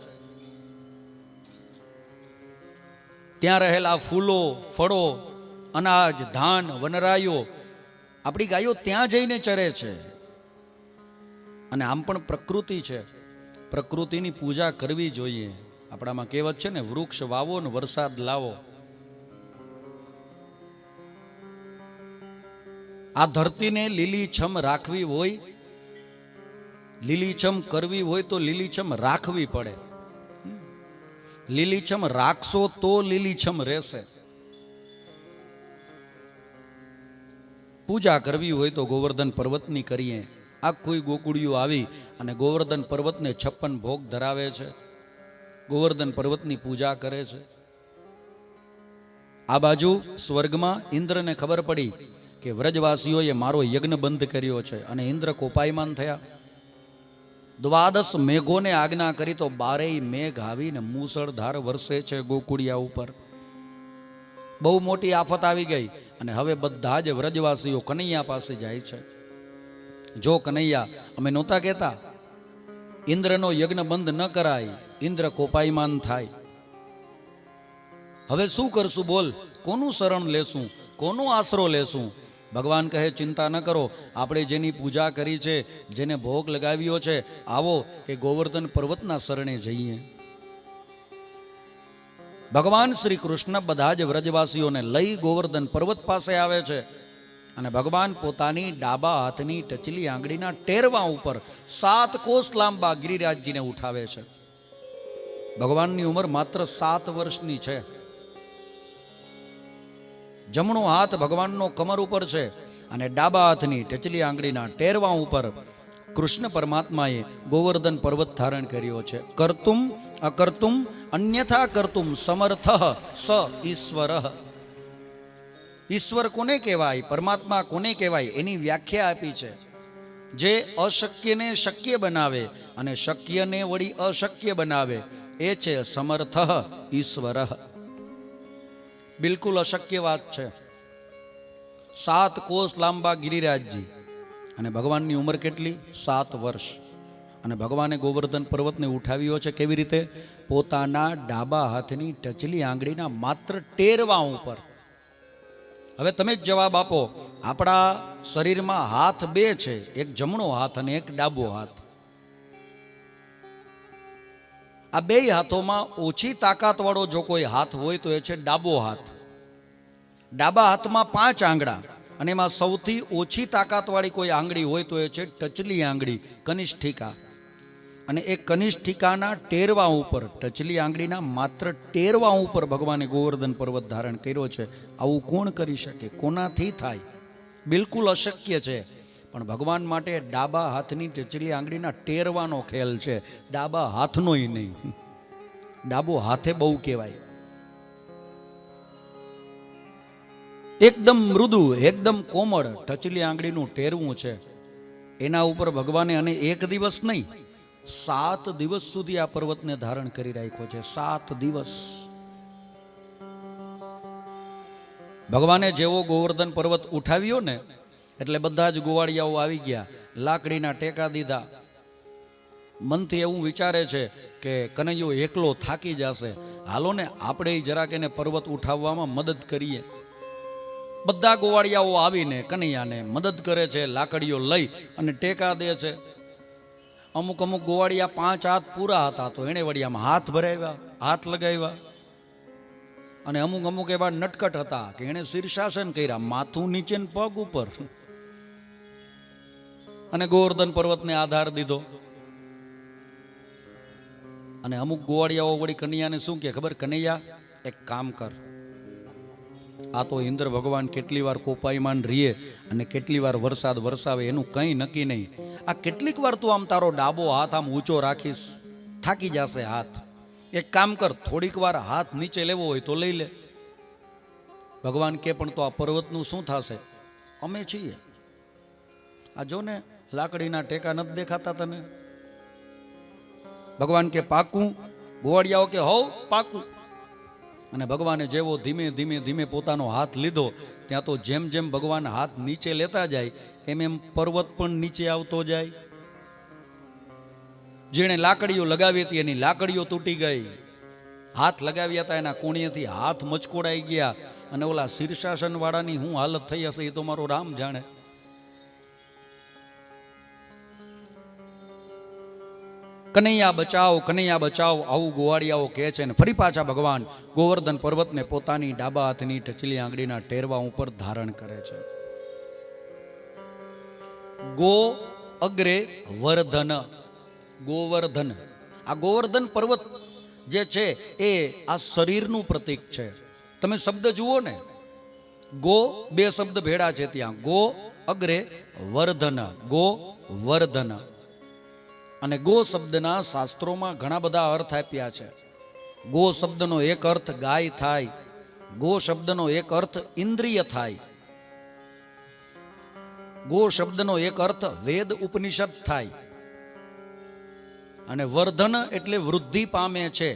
ત્યાં રહેલા ફૂલો, ફળો, અનાજ, ધાન, વનરાયો, આપણી ગાયો ત્યાં જઈને ચરે છે. અને આમ પણ પ્રકૃતિ છે, પ્રકૃતિની પૂજા કરવી જોઈએ. આપણામાં કહેવત છે ને, વૃક્ષ વાવો ને વરસાદ લાવો. આ ધરતીને લીલીછમ રાખવી હોય, લીલીછમ કરવી હોય તો લીલીછમ રાખવી પડે. લીલીછમ રાખશો તો લીલીછમ રહેશે. પૂજા કરવી હોય તો ગોવર્ધન પર્વતની કરીએ. આ કોઈ ગોકુળિયું આવી અને ગોવર્ધન પર્વતને 56 ભોગ ધરાવે છે, ગોવર્ધન પર્વતની પૂજા કરે છે. આ બાજુ સ્વર્ગમાં ઇન્દ્રને ખબર પડી કે વ્રજવાસીઓએ મારો યજ્ઞ બંધ કર્યો છે અને ઇન્દ્ર કોપાયમાન થયા. 12 મેઘોને આજ્ઞા કરી તો 12 મેઘ આવીને મૂસળધાર વરસે છે ગોકુળિયા ઉપર. બહુ મોટી આફત આવી ગઈ અને હવે બધા જ વ્રજવાસીઓ કનૈયા પાસે જાય છે. જો કનૈયા, અમે નહોતા કહેતા ઇન્દ્રનો યજ્ઞ બંધ ન કરાય, ઇન્દ્ર કોપાયમાન થાય. હવે શું કરશું બોલ? કોનું શરણ લેશું? કોનો આશરો લેશું? ભગવાન કહે ચિંતા ન કરો, આપણે જેની પૂજા કરી છે, જેને ભોગ લગાવ્યો છે, આવો એ ગોવર્ધન પર્વતના શરણે જઈએ. ભગવાન શ્રી કૃષ્ણ બધા જ વ્રજવાસીઓને લઈ ગોવર્ધન પર્વત પાસે આવે છે અને ભગવાન પોતાની ડાબા હાથની ટચલી આંગળીના ટેરવા ઉપર 7 કોસ લાંબા ગિરિરાજજીને ઉઠાવે છે. ભગવાનની ઉંમર માત્ર 7 વર્ષની છે. જમણો હાથ ભગવાનનો કમર ઉપર છે અને ડાબા હાથની ટચલી આંગળીના ટેરવા ઉપર કૃષ્ણ પરમાત્માએ ગોવર્ધન પર્વત ધારણ કર્યો છે. કર્તુમ અકર્તુમ અન્યથા કર્તુમ સમર્થ સ ઈશ્વર. ઈશ્વર કોને કહેવાય, પરમાત્મા કોને કહેવાય, એની વ્યાખ્યા આપી છે. જે અશક્યને શક્ય બનાવે અને શક્યને વળી અશક્ય બનાવે, એ છે સમર્થ ઈશ્વર. બિલકુલ અશક્ય વાત છે. 7 કોસ લાંબા ગિરિરાજજી અને ભગવાનની ઉંમર કેટલી? 7 વર્ષ. અને ભગવાને ગોવર્ધન પર્વતને ઉઠાવ્યો છે કેવી રીતે? પોતાના ડાબા હાથની ટચલી આંગળીના માત્ર ટેરવા ઉપર. હવે તમે જ જવાબ આપો. આપણા શરીરમાં હાથ 2 છે, એક જમણો હાથ અને એક ડાબો હાથ. આ 2 હાથોમાં ઓછી તાકાત વાળો જો કોઈ હાથ હોય તો એ છે ડાબો હાથ. ડાબા હાથમાં 5 આંગળા અને એમાં સૌથી ઓછી તાકાત વાળી કોઈ આંગળી હોય તો એ છે ટચલી આંગળી, કનિષ્ઠિકા. અને એ કનિષ્ઠિકાના ટેરવા ઉપર, ટચલી આંગળીના માત્ર ટેરવા ઉપર ભગવાને ગોવર્ધન પર્વત ધારણ કર્યો છે. આવું કોણ કરી શકે? કોનાથી થાય? બિલકુલ અશક્ય છે. પણ ભગવાન માટે ડાબા હાથની ટચલી આંગળીના ટેરવાનો ખેલ છે, ડાબા હાથનોય નહીં. ડાબો હાથે બહુ કહેવાય. એકદમ મૃદુ, એકદમ કોમળ ટચલી આંગળીનું ટેરવું છે. એના ઉપર ભગવાને, અને એક દિવસ નહીં, 7 દિવસ સુધી આ પર્વતને ધારણ કરી રાખ્યો છે. 7 દિવસ. ભગવાને જેવો ગોવર્ધન પર્વત ઉઠાવ્યો ને એટલે બધા જ ગોવાળિયાઓ આવી ગયા. લાકડીના ટેકા દીધા. મનથી એવું વિચારે છે કે કનૈયો એકલો થાકી જશે, હાલો ને આપણે જરાક એને પર્વત ઉઠાવવામાં મદદ કરીએ. બધા ગોવાળિયાઓ આવીને કનૈયાને મદદ કરે છે, લાકડીઓ લઈ અને ટેકા દે છે. અમુક અમુક ગોવાળિયા 5 હાથ પૂરા હતા તો એને વળિયામાં હાથ ભરાવ્યા, હાથ લગાવ્યા. અને અમુક અમુક એવા નટકટ હતા કે એને શીર્ષાસન કર્યા, માથું નીચે ને પગ ઉપર, અને ગોવર્ધન પર્વતને આધાર દીધો. અને અમુક ગોવાળિયાઓ વળી કનૈયાને શું કે ખબર, કનૈયા એક કામ કર, આ તો ઇન્દ્ર ભગવાન કેટલી વાર કોપાયમાન રહીએ અને કેટલી વાર વરસાદ વરસાવે એનું કંઈ નક્કી નહીં. આ કેટલીક વાર તું આમ તારો ડાબો હાથ આમ ઊંચો રાખીશ, થાકી જશે હાથ. એક કામ કર, થોડીક વાર હાથ નીચે લેવો હોય તો લઈ લે. ભગવાન કે પણ તો આ પર્વતનું શું થશે? અમે છીએ. આ જો ને લાકડીના ટેકા નથી દેખાતા તને? ભગવાન કે પાકું? ગોવાળિયાઓ કે હોવ પાકું. અને ભગવાને જેવો ધીમે ધીમે ધીમે પોતાનો હાથ લીધો, ત્યાં તો જેમ જેમ ભગવાન હાથ નીચે લેતા જાય એમ એમ પર્વત પણ નીચે આવતો જાય. જેણે લાકડીઓ લગાવી હતી એની લાકડીઓ તૂટી ગઈ. હાથ લગાવ્યા હતા એના કોણીએથી હાથ મચકોડાઈ ગયા. અને ઓલા શીર્ષાસન વાળાની શું હાલત થઈ હશે એ તો મારો રામ જાણે. કનૈયા બચાવ આવું ગોવાળિયાઓ કહે છે. ને ફરી પાછા ભગવાન ગોવર્ધન પર્વતને પોતાની ડાબા હાથની ટચલી આંગળીના ટેરવા ઉપર ધારણ કરે છે. ગો અગ્રે વર્ધન, ગોવર્ધન. આ ગોવર્ધન પર્વત જે છે એ આ શરીરનું પ્રતીક છે. તમે શબ્દ જુઓ ને, ગો 2 શબ્દ ભેળા છે ત્યાં, ગો અગ્રે વર્ધન, ગો વર્ધન. અને ગો શબ્દના શાસ્ત્રોમાં ઘણા બધા અર્થ આપ્યા છે. ગો શબ્દનો એક અર્થ ગાય થાય, ગો શબ્દનો એક અર્થ ઇન્દ્રિય થાય, ગો શબ્દનો એક અર્થ વેદ ઉપનિષદ થાય, અને વર્ધન એટલે વૃદ્ધિ પામે છે.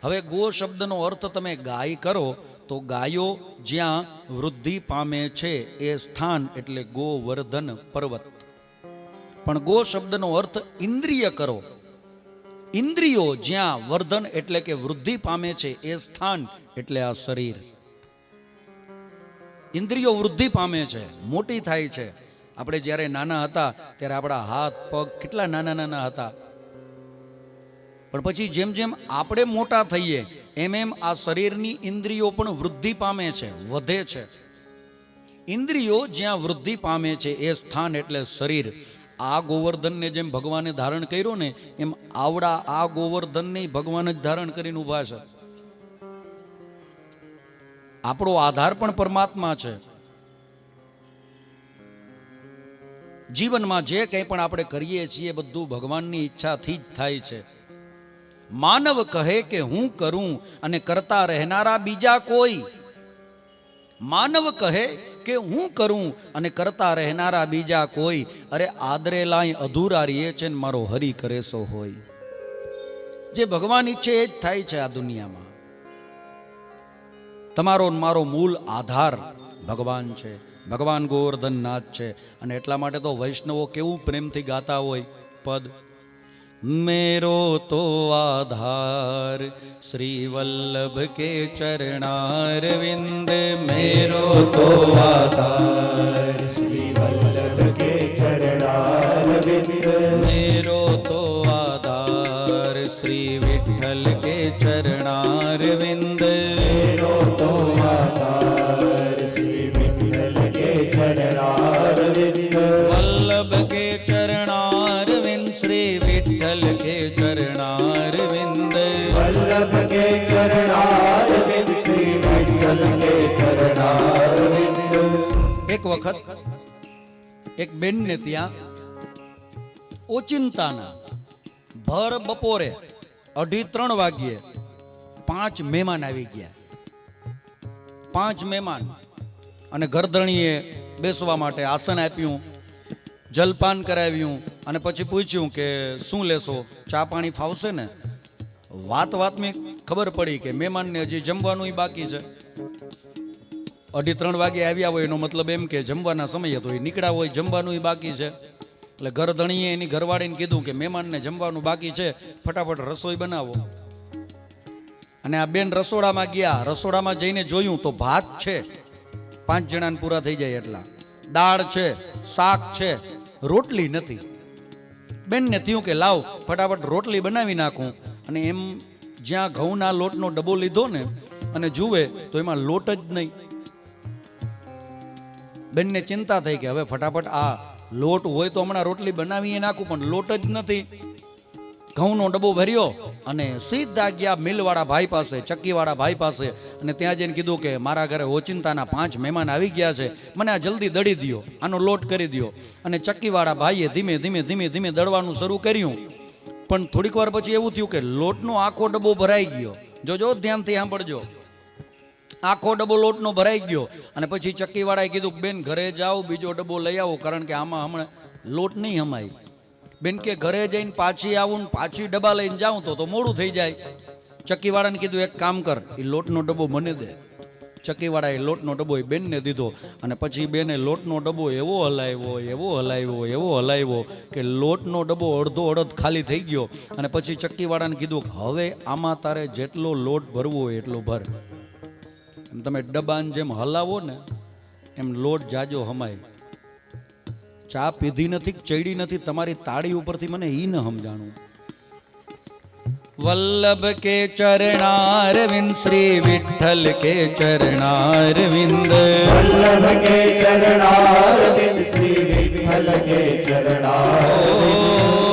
હવે ગો શબ્દનો અર્થ તમે ગાય કરો તો ગાયો જ્યાં વૃદ્ધિ પામે છે એ સ્થાન એટલે ગોવર્ધન પર્વત. પણ ગો શબ્દનો અર્થ ઇન્દ્રિય કરો, ઇન્દ્રિયો જ્યાં વર્ધન એટલે કે વૃદ્ધિ પામે છે એ સ્થાન એટલે આ શરીર. ઇન્દ્રિયો વૃદ્ધિ પામે છે, મોટી થાય છે. આપણે જ્યારે નાના હતા ત્યારે આપણા હાથ પગ કેટલા નાના નાના હતા, પણ પછી જેમ જેમ આપણે મોટા થઈએ એમ એમ આ શરીરની ઇન્દ્રિયો પણ વૃદ્ધિ પામે છે, વધે છે. ઇન્દ્રિયો જ્યાં વૃદ્ધિ પામે છે એ સ્થાન એટલે શરીર. આ ગોવર્ધનને જેમ ભગવાને ધારણ કર્યો ને એમ આવડા આ ગોવર્ધનને ભગવાન જ ધારણ કરીને ઊભા છે. આપણો આધાર પણ પરમાત્મા છે. જીવનમાં જે કંઈ પણ આપણે કરીએ છીએ બધું ભગવાનની ઈચ્છાથી જ થાય છે. માનવ કહે કે હું કરું અને કરતા રહેનારા બીજા કોઈ. માનવ કહે કે હું કરું અને કરતા રહેનારા બીજા કોઈ. અરે આદરેલાય અધૂરા રીએ છે ને મારો હરી કરે સો હોય. જે ભગવાન ઈચ્છે એ જ થાય છે આ દુનિયામાં. તમારો મારો મૂળ આધાર ભગવાન છે, ભગવાન ગોવર્ધન નાથ છે. અને એટલા માટે તો વૈષ્ણવો કેવું પ્રેમથી ગાતા હોય પદ, મેરો તો આધાર શ્રી વલ્લભ કે ચરણારવિંદ, મેરો તો આધાર શ્રી વલ્લભ કે ચરણારવિંદ, મેરો તો આધાર શ્રી વિઠ્ઠલ કે ચરણારવિંદ, મેરો તો આધાર શ્રી વિઠ્ઠલ કે ચરણારવિંદ, વલ્લભ કે ચરણારવિંદ શ્રી વિઠ્ઠલ કે ચરણારવિંદ, વલ્લભ કે ચરણારવિંદ શ્રી વિઠ્ઠલ કે ચરણારવિંદ. એક વખત એક બેનને ત્યાં ઓચિંતાના ભર બપોરે 2:30 વાગ્યે 5 મહેમાન આવી ગયા. 5 મહેમાન. અને ઘરધણીએ બેસવા માટે આસન આપ્યું, જલપાન કરાવ્યું અને પછી પૂછ્યું કે શું લેશો, ચા પાણી ફાવશે ને? વાતમાં ખબર પડી કે મહેમાનને હજી જમવાનું બાકી છે. 2:30 વાગે આવ્યા હોય એનો મતલબ એમ કે જમવાના સમયે તો એ નીકળ્યા હોય, જમવાનું બાકી છે. એટલે ઘરધણીએ એની ઘરવાળીને કીધું કે મહેમાનને જમવાનું બાકી છે, ફટાફટ રસોઈ બનાવો. અને આ બેન રસોડામાં ગયા. રસોડામાં જઈને જોયું તો ભાત છે, 5 જણાને પૂરા થઈ જાય એટલા, દાળ છે, શાક છે, રોટલી નથી. બેનને થયું કે લાવ ફટાફટ રોટલી બનાવી નાખું. અને એમ જ્યાં ઘઉંના લોટનો ડબ્બો લીધો ને અને જુએ તો એમાં લોટ જ નહીં. બેનને ચિંતા થઈ કે હવે ફટાફટ આ લોટ હોય તો હમણાં રોટલી બનાવીએ નાખું, પણ લોટ જ નથી. ઘઉંનો ડબ્બો ભર્યો અને સીધા ગયા મિલવાળા ભાઈ પાસે, ચક્કીવાળા ભાઈ પાસે. અને ત્યાં જઈને કીધું કે મારા ઘરે ઓચિંતાના 5 મહેમાન આવી ગયા છે, મને આ જલ્દી દળી દ્યો, આનો લોટ કરી દ્યો. અને ચક્કીવાળા ભાઈએ ધીમે ધીમે ધીમે ધીમે દળવાનું શરૂ કર્યું. પણ થોડીક વાર પછી એવું થયું કે લોટનો આખો ડબ્બો ભરાઈ ગયો. જોજો ધ્યાનથી સાંભળજો, આખો ડબ્બો લોટનો ભરાઈ ગયો. અને પછી ચક્કીવાળાએ કીધું બેન ઘરે જાઓ, બીજો ડબ્બો લઈ આવો, કારણ કે આમાં હમણાં લોટ નહીં હમાય. બેન કે ઘરે જઈને પાછી આવું ને પાછી ડબ્બા લઈને જાઉં તો મોડું થઈ જાય. ચક્કીવાળાને કીધું એક કામ કર, એ લોટનો ડબ્બો મને દે. ચક્કીવાળાએ લોટનો ડબ્બો એ બેનને દીધો. અને પછી બેને લોટનો ડબ્બો એવો હલાવ્યો કે લોટનો ડબ્બો અડધો અડધ ખાલી થઈ ગયો. અને પછી ચક્કીવાળાને કીધું હવે આમાં તારે જેટલો લોટ ભરવો હોય એટલો ભર. એમ તમે ડબ્બાને જેમ હલાવો ને એમ લોટ જાજો હમાય. ચા પીધી નથી, ચડી નથી, તમારી તાળી ઉપરથી મને ઈ ન સમજાણું. વલ્લભ કે ચરણારવિંદ શ્રી વિઠ્ઠલ કે ચરણારવિંદ, વલ્લભ કે ચરણારવિંદ શ્રી વિઠ્ઠલ કે ચરણારવિંદ,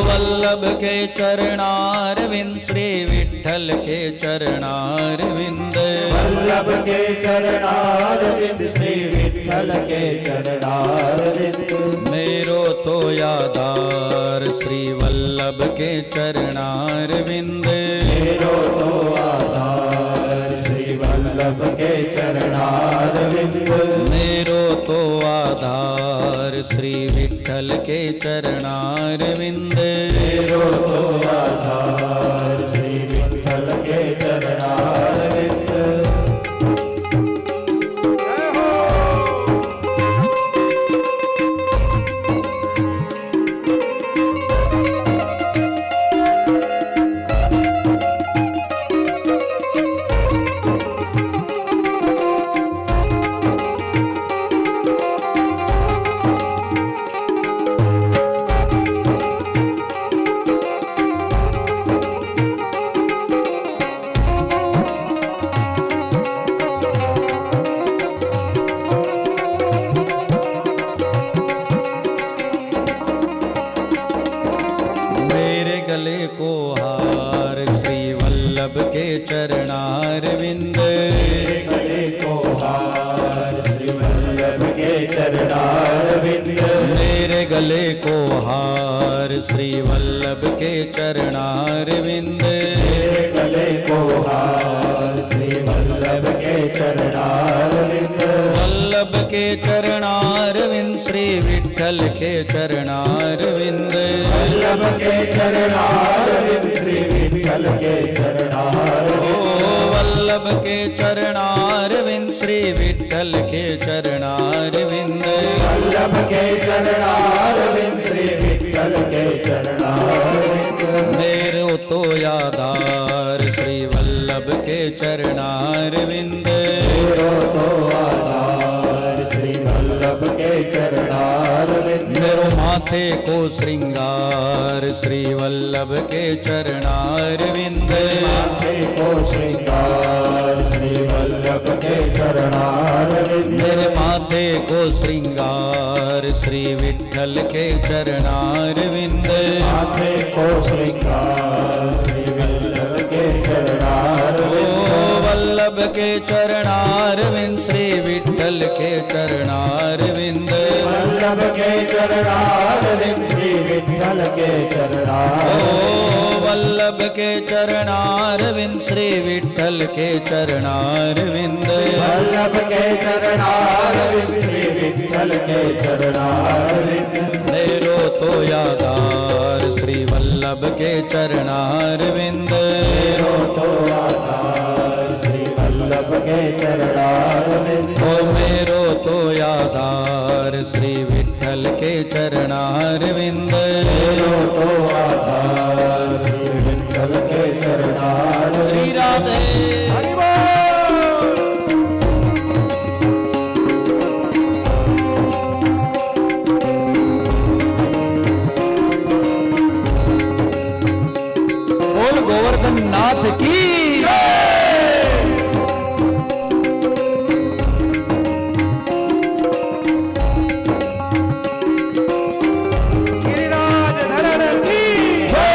વલ્લભ કે ચરણારવિંદ શ્રી વિઠ્ઠલ કે ચરણારવિંદ, વલ્લભ કે ચરણારવિંદ શ્રી વિઠ્ઠલ કે ચરણારવિંદ. મેરો તો યાદાર શ્રી વલ્લભ કે ચરણારવિંદ, મેરો તો આધાર શ્રી વલ્લભ કે ચરણારવિંદ, મેરો તો આધાર શ્રી વિઠ્ઠલ કે ચરણારવિંદ, મેરો તો આધાર શ્રી વિઠ્ઠલ કે ચરણારવિંદ. चरणारविंद, गले को हार श्री वल्लभ के चरणारविंद, मेरे गले को हार श्री वल्लभ के चरणारविंद, मेरे गले को हार श्री वल्लभ के चरणारविंद, वल्लभ के चरणारविंद श्री विठ्ठल के चरणारविंद, वल्लभ के चरणारविंद श्री विठ्ठल के चरणारविंद, वल्लभ के चरणारविंद श्री विठ्ठल के चरणारविंद, वल्लभ के चरणारविंद श्री विठ्ठल के चरणारविंद. मेरो तो यादार श्री वल्लभ के चरणारविंद, मेरो तो आधार श्री वल्लभ के चरणारविंद, मेरो माथे को श्रृंगार श्री वल्लभ के चरणारविंद, माथे को श्रृंगार श्री वल्लभ के चरणारविंद, मेरे माथे को श्रृंगार श्री विठ्ठल के चरणारविंद, माथे को श्रृंगार श्री वल्लभ के चरणारविंद, वल्लभ के चरणारविंद श्री विठ्ठल के चरणारविंद, वल्लभ के चरणारविंद श्री विठ्ठल के चरणारविंद, वल्लभ के चरणारविंद श्री विठ्ठल के चरणारविंद, वल्लभ के चरणारविंद श्री विठ्ठल के चरणारविंद. मेरो तो यादार श्री वल्लभ के चरणारविंद, मेरो तो आधार श्री वल्लभ के चरणारविंद, ओ मेरो तो यादार श्री विठ्ठल के चरणारविंद, રાધે હરિ બોલ. બોલ ગોવર્ધન નાથ કી જય. ગિરિરાજ ધરણ કી જય.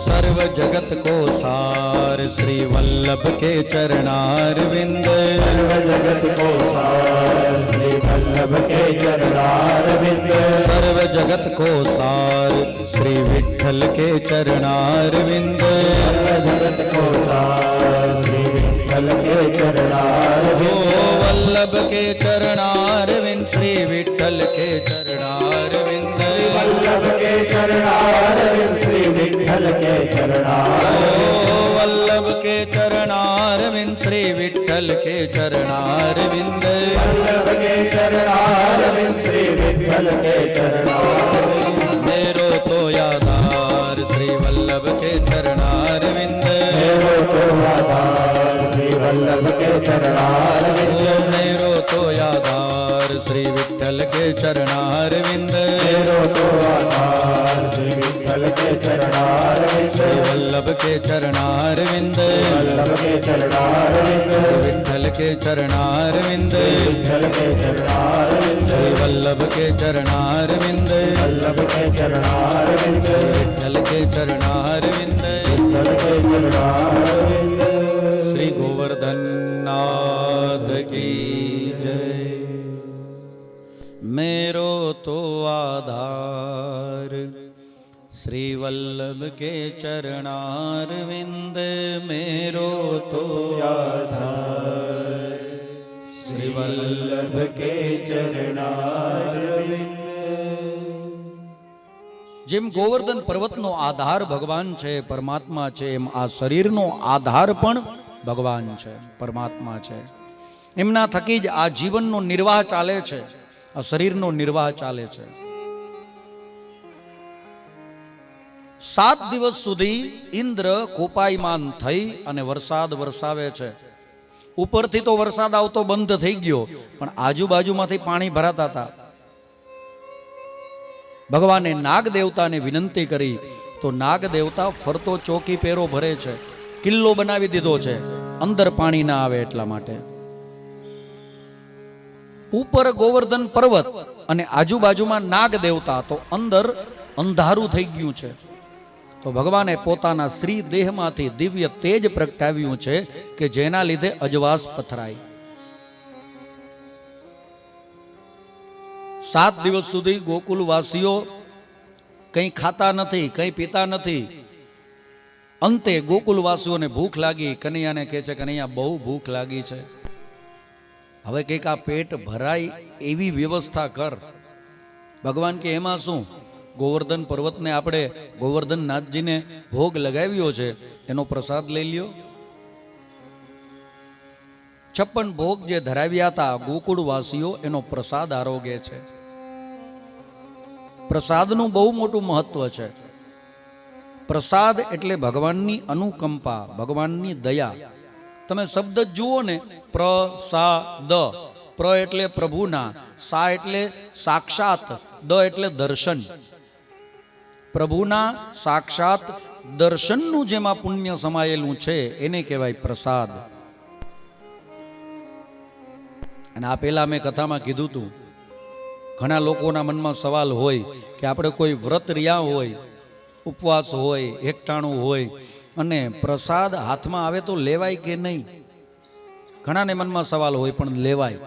सर्व जगत को सार श्री वल्लभ के चरणार विंद सर्व जगत को सार श्री वल्लभ के चरणारविंद सर्व जगत को सार श्री विठ्ठल के चरणार विंद सर्व जगत को सार श्री विठ्ठल के चरणारविंद वल्लभ के चरणार विंद श्री विठ्ठल के चरणार विंद वल्लभ के चरणारविंद श्री विठ्ठल के चरणारविंद वल्लभ के चरणार विंद श्री विठ्ठल के चरणार विंद वल्लभ के चरणारविंद श्री विठ्ठल के चरणारविंद मेरो तो यादार श्री वल्लभ के चरणार विंद मेरो तो आधार श्री वल्लभ के चरणारविंद मेरो तो यादार श्री विठ्ठल के चरणार विंद मेरो तो आधार श्री विठ्ठल के चरणारविंद श्री वल्लभ के चरणार विंद वल्लभ के चरणारविंद विठ्ठल के चरणार विंद विठ्ठल के चरणारविंद श्री वल्लभ के चरणार विंद वल्लभ के चरणारविंद विठ्ठल के चरणार विंद विठ्ठल के चरणारविंद श्री गोवर्धन नाथ की जय। मेरो तो आधार श्री वल्लभ के चरणार विंद मेरो तो आधार श्री वल्लभ के चरणारविंद જેમ ગોવર્ધન પર્વતનો આધાર ભગવાન છે પરમાત્મા છે એમ આ શરીરનો આધાર પણ ભગવાન છે પરમાત્મા છે એમના થકી જ આ જીવનનો નિર્વાહ ચાલે છે આ શરીરનો નિર્વાહ ચાલે છે 7 દિવસ સુધી ઇન્દ્ર કોપાયમાન થઈ અને વરસાદ વરસાવે છે ઉપરથી તો વરસાદ આવતો બંધ થઈ ગયો પણ આજુબાજુમાંથી પાણી ભરાતા હતા ભગવાને નાગ દેવતાને વિનંતી કરી તો નાગ દેવતા ફરતો ચોકી પેરો ભરે છે કિલ્લો બનાવી દીધો છે અંદર પાણી ના આવે એટલા માટે ઉપર ગોવર્ધન પર્વત અને આજુબાજુમાં નાગ દેવતા તો અંદર અંધારું થઈ ગયું છે તો ભગવાને પોતાના શ્રી દેહમાંથી દિવ્ય તેજ પ્રગટાવ્યું છે કે જેના લીધે અજવાસ પથરાય 7 દિવસ સુધી ગોકુલવાસીઓ કંઈ ખાતા નથી કંઈ પીતા નથી અંતે ગોકુલવાસીઓને ભૂખ લાગી કનૈયાને કહે છે કનૈયા બહુ ભૂખ લાગી છે હવે કંઈક આ પેટ ભરાય એવી વ્યવસ્થા કર ભગવાન કે એમાં શું ગોવર્ધન પર્વતને આપણે ગોવર્ધનનાથજીને ભોગ લગાવ્યો છે એનો પ્રસાદ લઈ લ્યો 56 ભોગ જે ધરાવ્યા હતા ગોકુળવાસીઓ એનો પ્રસાદ આરોગે છે પ્રસાદનું બહુ મોટું મહત્વ છે પ્રસાદ એટલે ભગવાનની અનુકંપા ભગવાનની દયા તમે શબ્દ જુઓ ને પ્રસાદ પ્ર એટલે પ્રભુના સા એટલે સાક્ષાત દ એટલે દર્શન પ્રભુના સાક્ષાત દર્શનનું જેમાં પુણ્ય સમાયેલું છે એને કહેવાય પ્રસાદ. અને આ પહેલા મેં કથામાં કીધું હતું, ઘણા લોકોના મનમાં સવાલ હોય કે આપણે કોઈ વ્રત રહ્યા હોય, ઉપવાસ હોય, એકટાણું હોય અને પ્રસાદ હાથમાં આવે તો લેવાય કે નહીં. ઘણાને મનમાં સવાલ હોય, પણ લેવાય.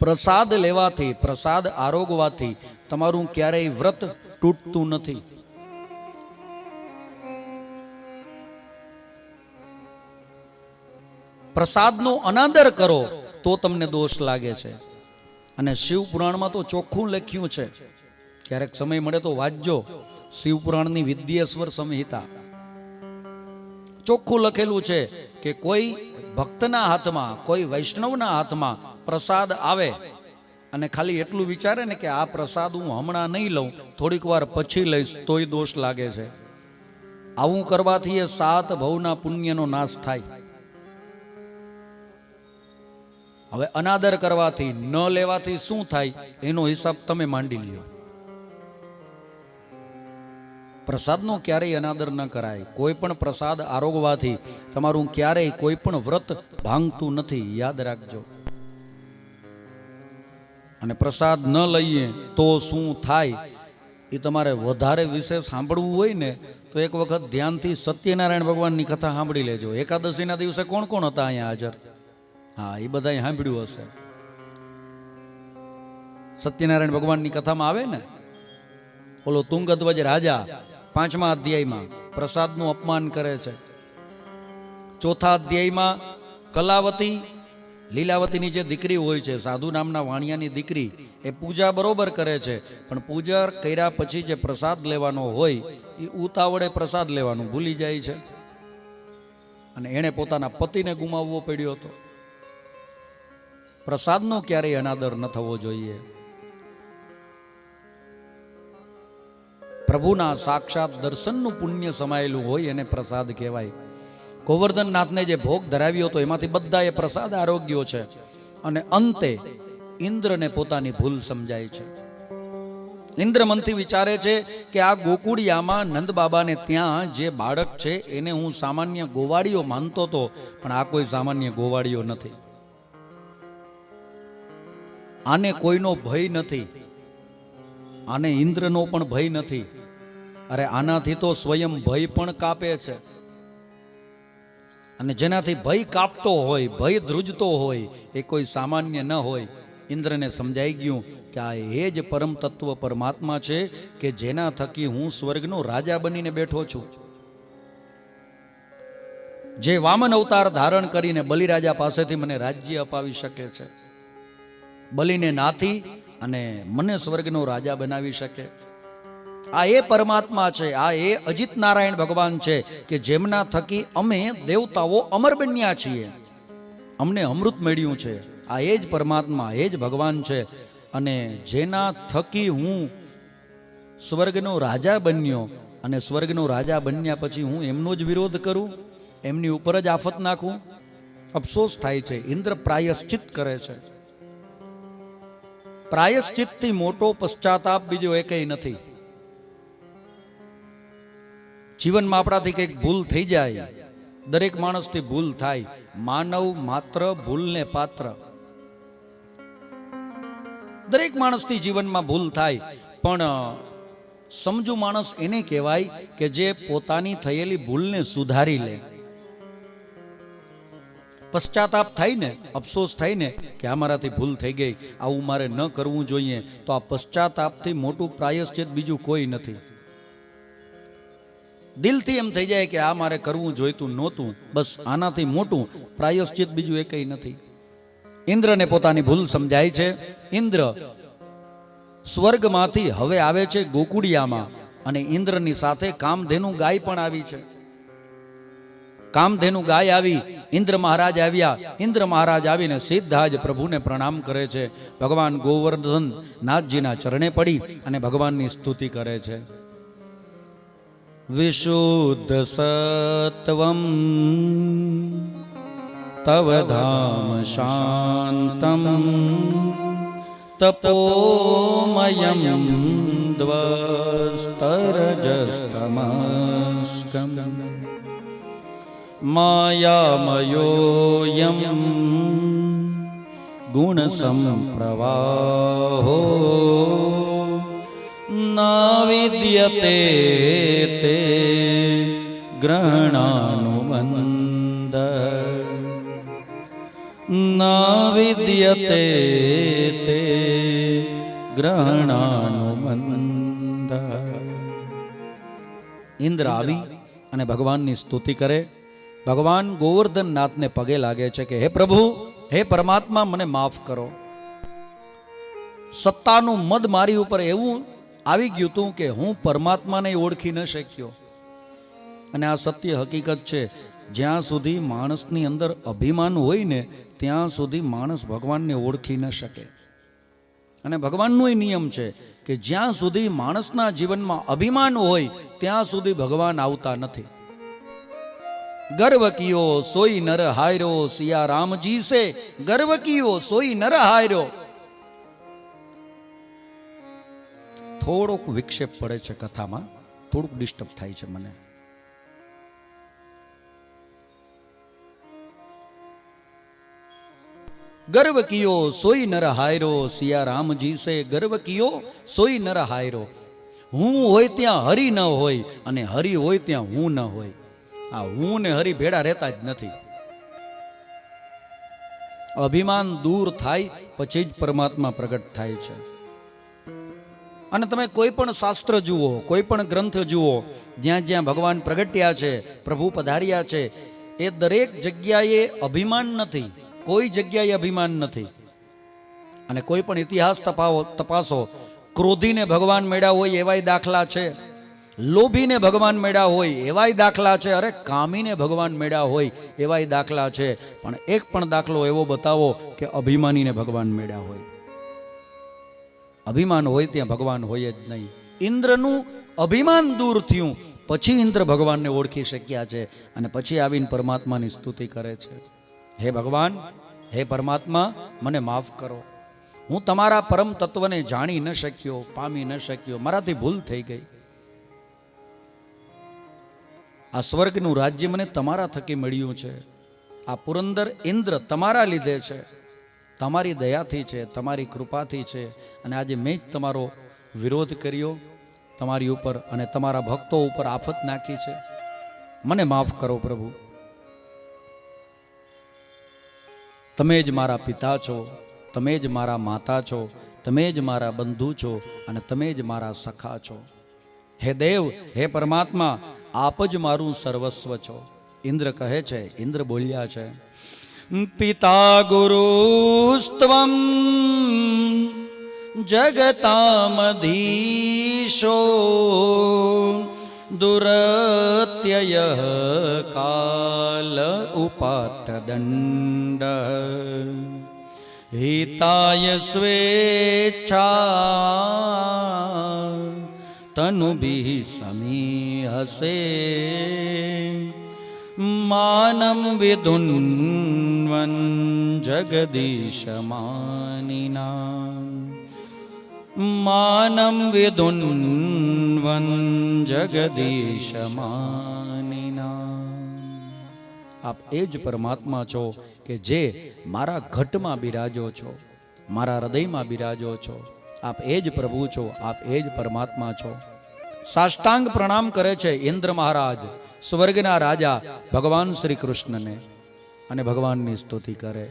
પ્રસાદ લેવાથી, પ્રસાદ આરોગવાથી તમારું ક્યારેય વ્રત તૂટતું નથી. પ્રસાદનો અનાદર કરો તો તમને દોષ લાગે છે. અને શિવ પુરાણમાં તો ચોખ્ખું લખ્યું છે, ક્યારેક સમય મળે તો વાંચજો. શિવ પુરાણની વિદ્યેશ્વર સંહિતા ચોખ્ખું લખેલું છે કે કોઈ ભક્તના હાથમાં, કોઈ વૈષ્ણવના હાથમાં પ્રસાદ આવે અને ખાલી એટલું વિચારે ને કે આ પ્રસાદ હું હમણાં નહીં લઉં, થોડીક વાર પછી લઈશ, તોય દોષ લાગે છે. આવું કરવાથી એ 7 ભવના પુણ્યનો નાશ થાય. હવે અનાદર કરવાથી, ન લેવાથી શું થાય એનો હિસાબ તમે માંડી લ્યો. પ્રસાદનો ક્યારેય અનાદર ન કરાય. કોઈ પણ પ્રસાદ આરોગવાથી તમારું ક્યારેય કોઈ પણ વ્રત ભાંગતું નથી, યાદ રાખજો. અને પ્રસાદ ન લઈએ તો શું થાય એ તમારે વધારે વિશેષ સાંભળવું હોય ને તો એક વખત ધ્યાનથી સત્યનારાયણ ભગવાનની કથા સાંભળી લેજો. એકાદશીના દિવસે કોણ કોણ હતા અહીંયા હાજર? હા, એ બધા સાંભળ્યું હશે. સત્યનારાયણ ભગવાનની કથામાં આવે ને, ઓલો તુંગધ્વજ રાજા 5મા અધ્યાયમાં પ્રસાદનું અપમાન કરે છે. 4થા અધ્યાયમાં કલાવતી, લીલાવતીની જે દીકરી હોય છે, સાધુ નામના વાણિયાની દીકરી, એ પૂજા બરોબર કરે છે, પણ પૂજા કર્યા પછી જે પ્રસાદ લેવાનો હોય એ ઉતાવળે પ્રસાદ લેવાનું ભૂલી જાય છે અને એણે પોતાના પતિને ગુમાવવો પડ્યો હતો. પ્રસાદનો ક્યારેય અનાદર ન થવો જોઈએ. પ્રભુના સાક્ષાત દર્શનનું પુણ્ય સમાયેલું હોય એને પ્રસાદ કહેવાય. ગોવર્ધનનાથને જે ભોગ ધરાવ્યો હતો એમાંથી બધાએ પ્રસાદ આરોગ્યો છે. અને અંતે ઇન્દ્રને પોતાની ભૂલ સમજાય છે. ઇન્દ્ર મનથી વિચારે છે કે આ ગોકુળિયામાં નંદ બાબાને ત્યાં જે બાળક છે એને હું સામાન્ય ગોવાળીઓ માનતો હતો, પણ આ કોઈ સામાન્ય ગોવાળીઓ નથી. આને કોઈનો ભય નથી, આને ઇન્દ્રનો પણ ભય નથી. અરે આનાથી તો સ્વયં ભય પણ કાપે છે. અને જેનાથી ભય કાપતો હોય, ભય ધ્રુજતો હોય એ કોઈ સામાન્ય ન હોય. ઇન્દ્રને સમજાઈ ગયું કે આ એ જ પરમ તત્વ પરમાત્મા છે કે જેના થકી હું સ્વર્ગનો રાજા બનીને બેઠો છું. જે વામન અવતાર ધારણ કરીને બલિરાજા પાસેથી મને રાજ્ય અપાવી શકે છે, બલિને નાથી અને મને સ્વર્ગનો રાજા બનાવી શકે. આ એ પરમાત્મા છે, આ એ અજિત નારાયણ ભગવાન છે કે જેમના થકી અમે દેવતાઓ અમર બન્યા છીએ, અમને અમૃત મળ્યું છે. આ એ જ પરમાત્મા, એ જ ભગવાન છે. અને જેના થકી હું સ્વર્ગનો રાજા બન્યો અને સ્વર્ગનો રાજા બન્યા પછી હું એમનો જ વિરોધ કરું, એમની ઉપર જ આફત નાખું, અફસોસ થાય છે. ઇન્દ્ર પ્રાયશ્ચિત કરે છે. પ્રાયશ્ચિતથી મોટો પશ્ચાતાપ બીજો એકેય નથી. જીવનમાં આપણાથી કંઈક ભૂલ થઈ જાય, દરેક માણસથી ભૂલ થાય. માનવ માત્ર ભૂલને પાત્ર. દરેક માણસથી જીવનમાં ભૂલ થાય, પણ સમજુ માણસ એને કહેવાય કે જે પોતાની થયેલી ભૂલને સુધારી લે. પશ્ચાતાપ થાય ને, અફસોસ થાય ને કે આ મારાથી ભૂલ થઈ ગઈ, આવું મારે ન કરવું જોઈએ, તો આ પશ્ચાતાપથી મોટું પ્રાયશ્ચિત બીજું કોઈ નથી. દિલથી એમ થઈ જાય કે આ મારે કરવું જોઈતું નહોતું, બસ આનાથી મોટું પ્રાયશ્ચિત બીજું એ કંઈ નથી. ઇન્દ્રને પોતાની ભૂલ સમજાય છે. ઇન્દ્ર સ્વર્ગમાંથી હવે આવે છે ગોકુળિયામાં, અને ઇન્દ્રની સાથે કામધેનુ ગાય પણ આવી છે. કામધેનુ ગાય આવી, ઇન્દ્ર મહારાજ આવ્યા. ઇન્દ્ર મહારાજ આવીને સીધા જ પ્રભુને પ્રણામ કરે છે. ભગવાન ગોવર્ધન નાથજીના ચરણે પડી અને ભગવાનની સ્તુતિ કરે છે. વિશુદ્ધ સત્વમ તવ ધામ શાંતમ તપોમયમ દ્વસ્તરજસ્તમસ્ તમસ્કં માયામયોયમ ગુણસંપ્રવાહો ન વિદ્યતે તે ગ્રહણાનુબંધ ન વિદ્યતે તે ગ્રહણાનુબંધ. ઇન્દ્ર આવી અને ભગવાનની સ્તુતિ કરે. ભગવાન ગોવર્ધન નાથને પગે લાગે છે કે હે પ્રભુ, હે પરમાત્મા, મને માફ કરો. સત્તાનું મદ મારી ઉપર એવું આવી ગયું હતું કે હું પરમાત્માને ઓળખી ન શક્યો. અને આ સત્ય હકીકત છે. જ્યાં સુધી માણસની અંદર અભિમાન હોય ને ત્યાં સુધી માણસ ભગવાનને ઓળખી ન શકે. અને ભગવાનનો નિયમ છે કે જ્યાં સુધી માણસના જીવનમાં અભિમાન હોય ત્યાં સુધી ભગવાન આવતા નથી. ગર્વ કિયો સોઈ નર હાર્યો, સિયા રામજી સે ગર્વ કિયો સોઈ નર હાર્યો. થોડોક વિક્ષેપ પડે છે કથામાં, થોડુંક ડિસ્ટર્બ થાય છે મને. ગર્વ કિયો સોઈ નર હાયરો, સિયા રામજી સે ગર્વ કિયો સોઈ નર હાયરો. હું હોય ત્યાં હરિ ન હોય અને હરિ હોય ત્યાં હું ન હોય. આ હું ને હરિ ભેડા રહેતા જ નથી. અભિમાન દૂર થાય પછી જ પરમાત્મા પ્રગટ થાય છે. અને તમે કોઈ પણ શાસ્ત્ર જુઓ, કોઈ પણ ગ્રંથ જુઓ, જ્યાં જ્યાં ભગવાન પ્રગટ્યા છે, પ્રભુ પધાર્યા છે, એ દરેક જગ્યાએ અભિમાન નથી. કોઈ જગ્યાએ અભિમાન નથી. અને કોઈ પણ ઇતિહાસ તપાસો, ક્રોધીને ભગવાન મળ્યા હોય એવાય દાખલા છે, લોભીને ભગવાન મળ્યા હોય એવાય દાખલા છે, અરે કામીને ભગવાન મળ્યા હોય એવાય દાખલા છે. પણ એક પણ દાખલો એવો બતાવો કે અભિમાનીને ભગવાન મળ્યા હોય. અભિમાન હોય ત્યાં ભગવાન હોય જ નહીં. ઇન્દ્રનું અભિમાન દૂર થયું પછી ઇન્દ્ર ભગવાનને ઓળખી શક્યા છે અને પછી આવીને પરમાત્માની સ્તુતિ કરે છે. હે ભગવાન, હે પરમાત્મા, મને માફ કરો. હું તમારા પરમ તત્વને જાણી ન શક્યો, પામી ન શક્યો, મારાથી ભૂલ થઈ ગઈ. આ સ્વર્ગનું રાજ્ય મને તમારા થકી મળ્યું છે. આ પુરંદર ઇન્દ્ર તમારા લીધે છે, તમારી દયાથી છે, તમારી કૃપાથી છે. અને આજે મેં જ તમારો વિરોધ કર્યો તમારી ઉપર અને તમારા ભક્તો ઉપર આફત નાખી છે. મને માફ કરો પ્રભુ. તમે જ મારા પિતા છો, તમે જ મારા માતા છો, તમે જ મારા બંધુ છો અને તમે જ મારા સખા છો. હે દેવ, હે પરમાત્મા, આપ જ મારું સર્વસ્વ છો. ઇન્દ્ર કહે છે, ઇન્દ્ર બોલ્યા છે, પિતા ગુરુસ્ત્વમ જગતામધીશો દુરત્યય કાલ ઉપાતદંડ હિતાય સ્વેચ્છા તનુભિ સમીહસે માનમ વિદુન્વન જગદીશ માનિના માનમ વિદુન્વન જગદીશ માનિના. આપ એ જ પરમાત્મા છો કે જે મારા ઘટમાં બિરાજો છો, મારા હૃદયમાં બિરાજો છો. આપ એ જ પ્રભુ છો, આપ એ જ પરમાત્મા છો. સાષ્ટાંગ પ્રણામ કરે છે ઇન્દ્ર મહારાજ, સ્વર્ગના રાજા ભગવાન શ્રી કૃષ્ણને, અને ભગવાનની સ્તુતિ કરે.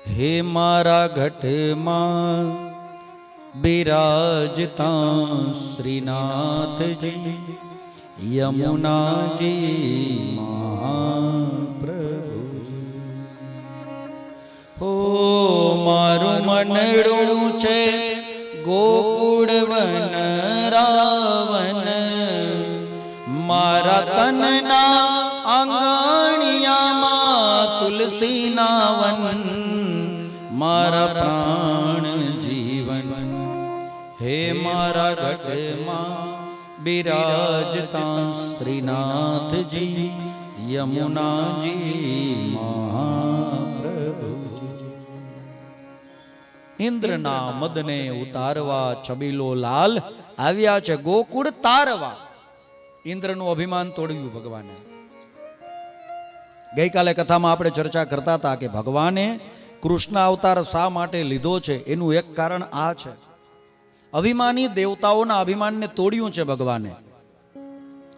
હે મારા ઘટમાં બિરાજતા શ્રીનાથજી યમુનાજી મહાપ્રભુજી. હો મારું મનડું છે ગોકુળ વન રાવન, મારા તનના આંગણિયામાં તુલસીના વન, મારા પ્રાણ જીવન. હે મારા ઘટમાં બિરાજતા શ્રીનાથજી યમુનાજી મહાપ્રભુજી. ઇન્દ્રના મદને ઉતારવા છબીલો લાલ આવ્યા છે ગોકુળ તારવા. ઇન્દ્રનું અભિમાન તોડ્યું ભગવાને. ગઈકાલે કથામાં આપણે ચર્ચા કરતા હતા કે ભગવાને કૃષ્ણ અવતાર શા માટે લીધો છે એનું એક કારણ આ છે. અભિમાની દેવતાઓના અભિમાનને તોડ્યું છે ભગવાને.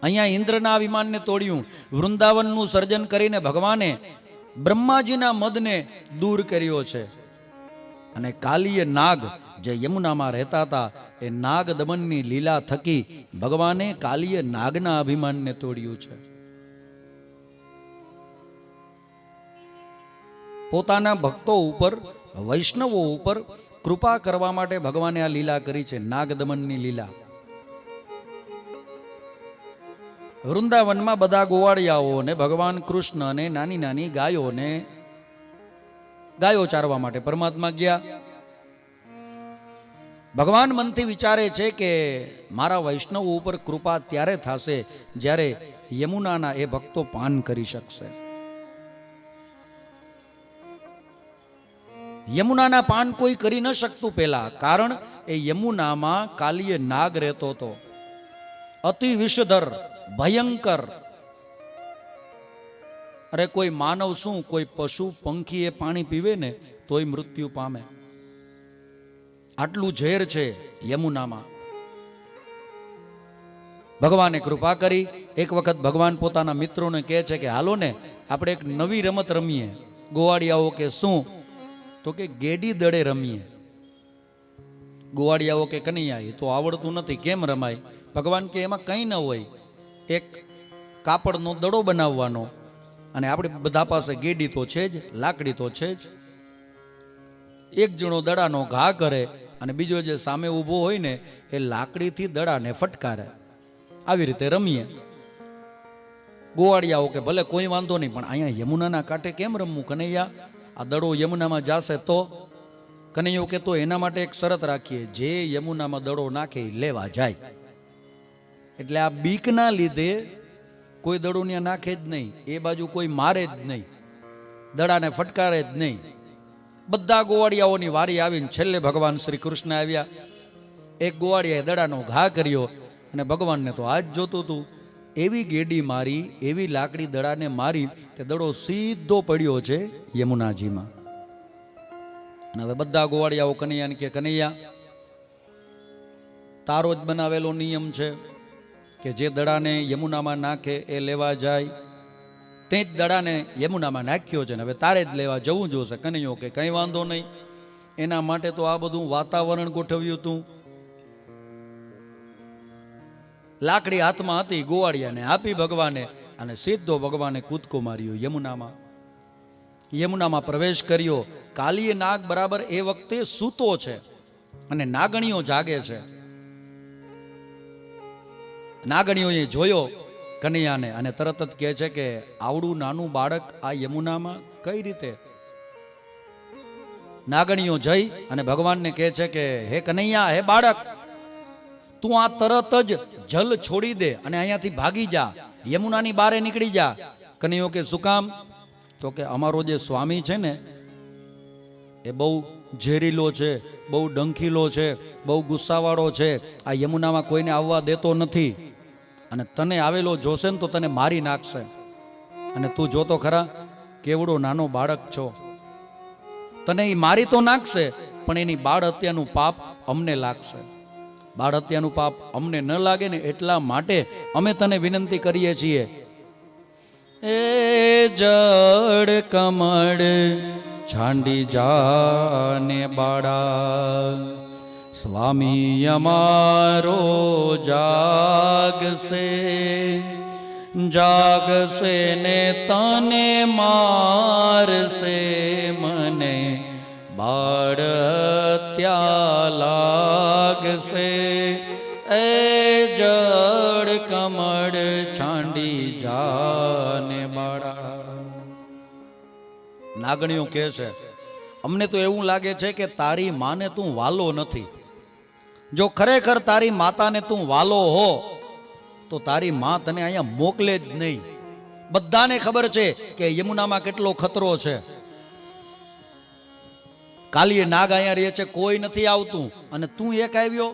અહીંયા ઇન્દ્રના અભિમાનને તોડ્યું. વૃંદાવનનું સર્જન કરીને ભગવાને બ્રહ્માજીના મદને દૂર કર્યો છે. અને કાલીય નાગ જે યમુનામાં રહેતા હતા એ નાગ દમનની લીલા થકી ભગવાને કાલીય નાગના અભિમાનને તોડ્યું છે. પોતાના ભક્તો ઉપર, વૈષ્ણવો ઉપર કૃપા કરવા માટે ભગવાને આ લીલા કરી છે, નાગ દમનની લીલા. વૃંદાવનમાં બધા ગોવાળિયાઓને ભગવાન કૃષ્ણ અને નાની નાની ગાયો ચારવા માટે પરમાત્મા ગયા. ભગવાન મનથી વિચારે છે કે મારા વૈષ્ણવ ઉપર કૃપા ત્યારે થશે જ્યારે યમુનાના એ ભક્તો પાન કરી શકશે. યમુનાના પાન કોઈ કરી ન શકતું પેલા, કારણ એ યમુનામાં કાલીય નાગ રહેતો હતો, અતિ વિષધર, ભયંકર. અરે કોઈ માનવ શું, કોઈ પશુ પંખી એ પાણી પીવે ને તોય મૃત્યુ પામે. આટલું ઝેર છે યમુનામાં. ભગવાને કૃપા કરી. એક વખત ભગવાન પોતાના મિત્રોને કહે છે કે હાલો ને આપણે એક નવી રમત રમીએ. ગોવાળિયાઓ કે શું? તો કે ગેડી દડે રમીએ. ગોવાળિયાઓ કે કનૈયા એ તો આવડતું નથી, કેમ રમાય? ભગવાન કે એમાં કંઈ ન હોય, એક કાપડનો દડો બનાવવાનો, અને આપણે બધા પાસે ગેડી તો છે જ, લાકડી તો છે જ. એક જણો દડાનો ઘા કરે અને બીજો જે સામે ઊભો હોય ને એ લાકડીથી દડાને ફટકારે. આવી રીતે રમીએ. ગોવાળિયાઓ કે ભલે કોઈ વાંધો નહીં, પણ અહીંયા યમુનાના કાંઠે કેમ રમવું કનૈયા? આ દડો યમુનામાં જાશે તો? કનૈયો કે તો એના માટે એક શરત રાખીએ, જે યમુનામાં દડો નાખે એ લેવા જાય. એટલે આ બીકના લીધે કોઈ દડો ત્યાં નાખે જ નહીં, એ બાજુ કોઈ મારે જ નહીં, દડાને ફટકારે જ નહીં. બધા ગોવાળિયાઓની વારી આવીને છેલ્લે ભગવાન શ્રી કૃષ્ણ આવ્યા. એક ગોવાળિયાએ દડાનો ઘા કર્યો અને ભગવાનને તો આજ જોતું હતું. એવી ગેડી મારી, એવી લાકડી દડાને મારી, તે દડો સીધો પડ્યો છે યમુનાજીમાં. અને હવે બધા ગોવાળિયાઓ કનૈયાને કે કનૈયા, તારો જ બનાવેલો નિયમ છે કે જે દડાને યમુનામાં નાખે એ લેવા જાય. તે જ દડાને યમુનામાં નાખ્યો છે ને હવે તારે જ લેવા જવું જોશે. કનૈયો કે કંઈ વાંધો નહીં, એના માટે તો આ બધું વાતાવરણ ગોઠવ્યું હતું. લાકડી હાથમાં હતી, ગોવાળિયાને આપી ભગવાને, અને સીધો ભગવાને કૂદકો માર્યો યમુનામાં. યમુનામાં પ્રવેશ કર્યો. કાલીય નાગ બરાબર એ વખતે સૂતો છે અને નાગણીઓ જાગે છે. નાગણીઓએ જોયો કનૈયાને અને તરત જ કહે છે કે આવડું નાનું બાળક આ યમુનામાં કઈ રીતે? નાગણીઓ જઈ અને ભગવાનને કહે છે કે હે કનૈયા, હે બાળક, તું આ તરત જ જલ છોડી દે અને અહીંયાથી ભાગી જા, યમુનાની બારે નીકળી જા. કનૈયો કે શું કામ? તો કે અમારો જે સ્વામી છે ને એ બહુ ઝેરીલો છે, બહુ ડંખીલો છે, બહુ ગુસ્સાવાળો છે, આ યમુનામાં કોઈને આવવા દેતો નથી, અને તને આવેલો જોશે ને તો તને મારી નાખશે. અને તું જોતો ખરા કેવડો નાનો બાળક છો, તને એ મારી તો નાખશે પણ એની બાળ હત્યાનું પાપ અમને લાગશે. બાળ હત્યાનું પાપ અમને ન લાગે ને એટલા માટે અમે તને વિનંતી કરીએ છીએ. એ જડ કમળ છાંડી જાને બાળા, સ્વામી અમારો જાગશે, જાગશે ને તને મારશે, મને બાળ ત્યાં લાગશે. એ જડ કમળ છાંડી જાને બાળા. નાગણીઓ કહે છે અમને તો એવું લાગે છે કે તારી માને તું વાલો નથી. જો ખરેખર તારી માતાને તું વાલો હો તો તારી માં તને અહીંયા મોકલે જ નહીં. બધાને ખબર છે કે યમુનામાં કેટલો ખતરો છે. કાલીય નાગ અહીંયા રહે છે, કોઈ નથી આવતું, અને તું એક આવ્યો.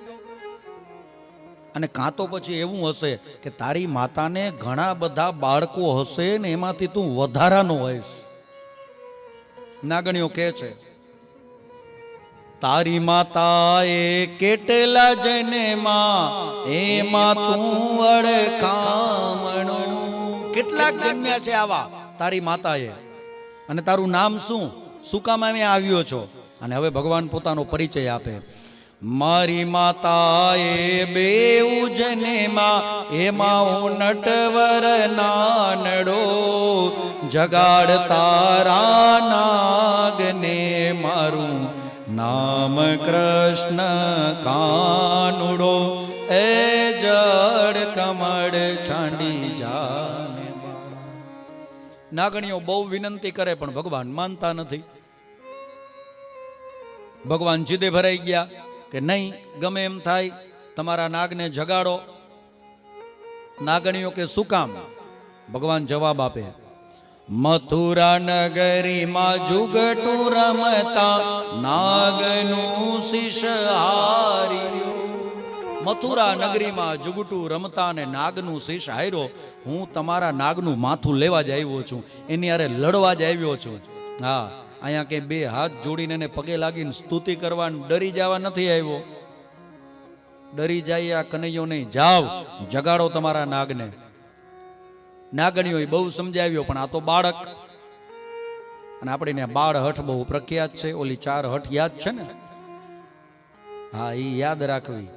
અને કાં તો પછી એવું હશે કે તારી માતાને ઘણા બધા બાળકો હશે ને એમાંથી તું વધારાનો હોઈશ. નાગણીઓ કહે છે તારી માતા એ કેટલા જન્મમાં એમાં તું અડકામણો. કેટલાક જન્મ્યા છે આવા તારી માતાએ, અને તારું નામ શું, શું કામ અમે આવ્યો છો? અને હવે ભગવાન પોતાનો પરિચય આપે. મારી માતા એ બેઉ જન્મા એમાં હું નટવર નાનડો, જગાડ તારા નાગને મારું નામ કૃષ્ણ કાનુડો, એ જડ કમળ છાંડી જાને. નાગણીઓ બહુ વિનંતી કરે પણ ભગવાન માનતા નથી. ભગવાન જીદે ભરાઈ ગયા કે નહીં, ગમે એમ થાય તમારા નાગને જગાડો. નાગણીઓ કે શું કામ? ભગવાન જવાબ આપે, મથુરા નગરીમાં જુગટું રમતા નાગનું શીશ હાર્યું. મથુરા નગરીમાં જુગટું રમતા અને નાગનું શીશ હાર્યો. હું તમારા નાગનું માથું લેવા જ આવ્યો છું, એની હારે લડવા જ આવ્યો છું. હા, અહીંયા કે બે હાથ જોડીને એને પગે લાગીને સ્તુતિ કરવા ડરી જવા નથી આવ્યો. ડરી જાય આ કનૈયો નહીં, જાવ જગાડો તમારા નાગને. નાગણીઓ બહુ સમજાવ્યો પણ આ તો બાળક, અને આપણે બાળ હઠ બહુ પ્રખ્યાત છે. ઓલી 4 હઠ યાદ છે ને? હા, એ યાદ રાખવી.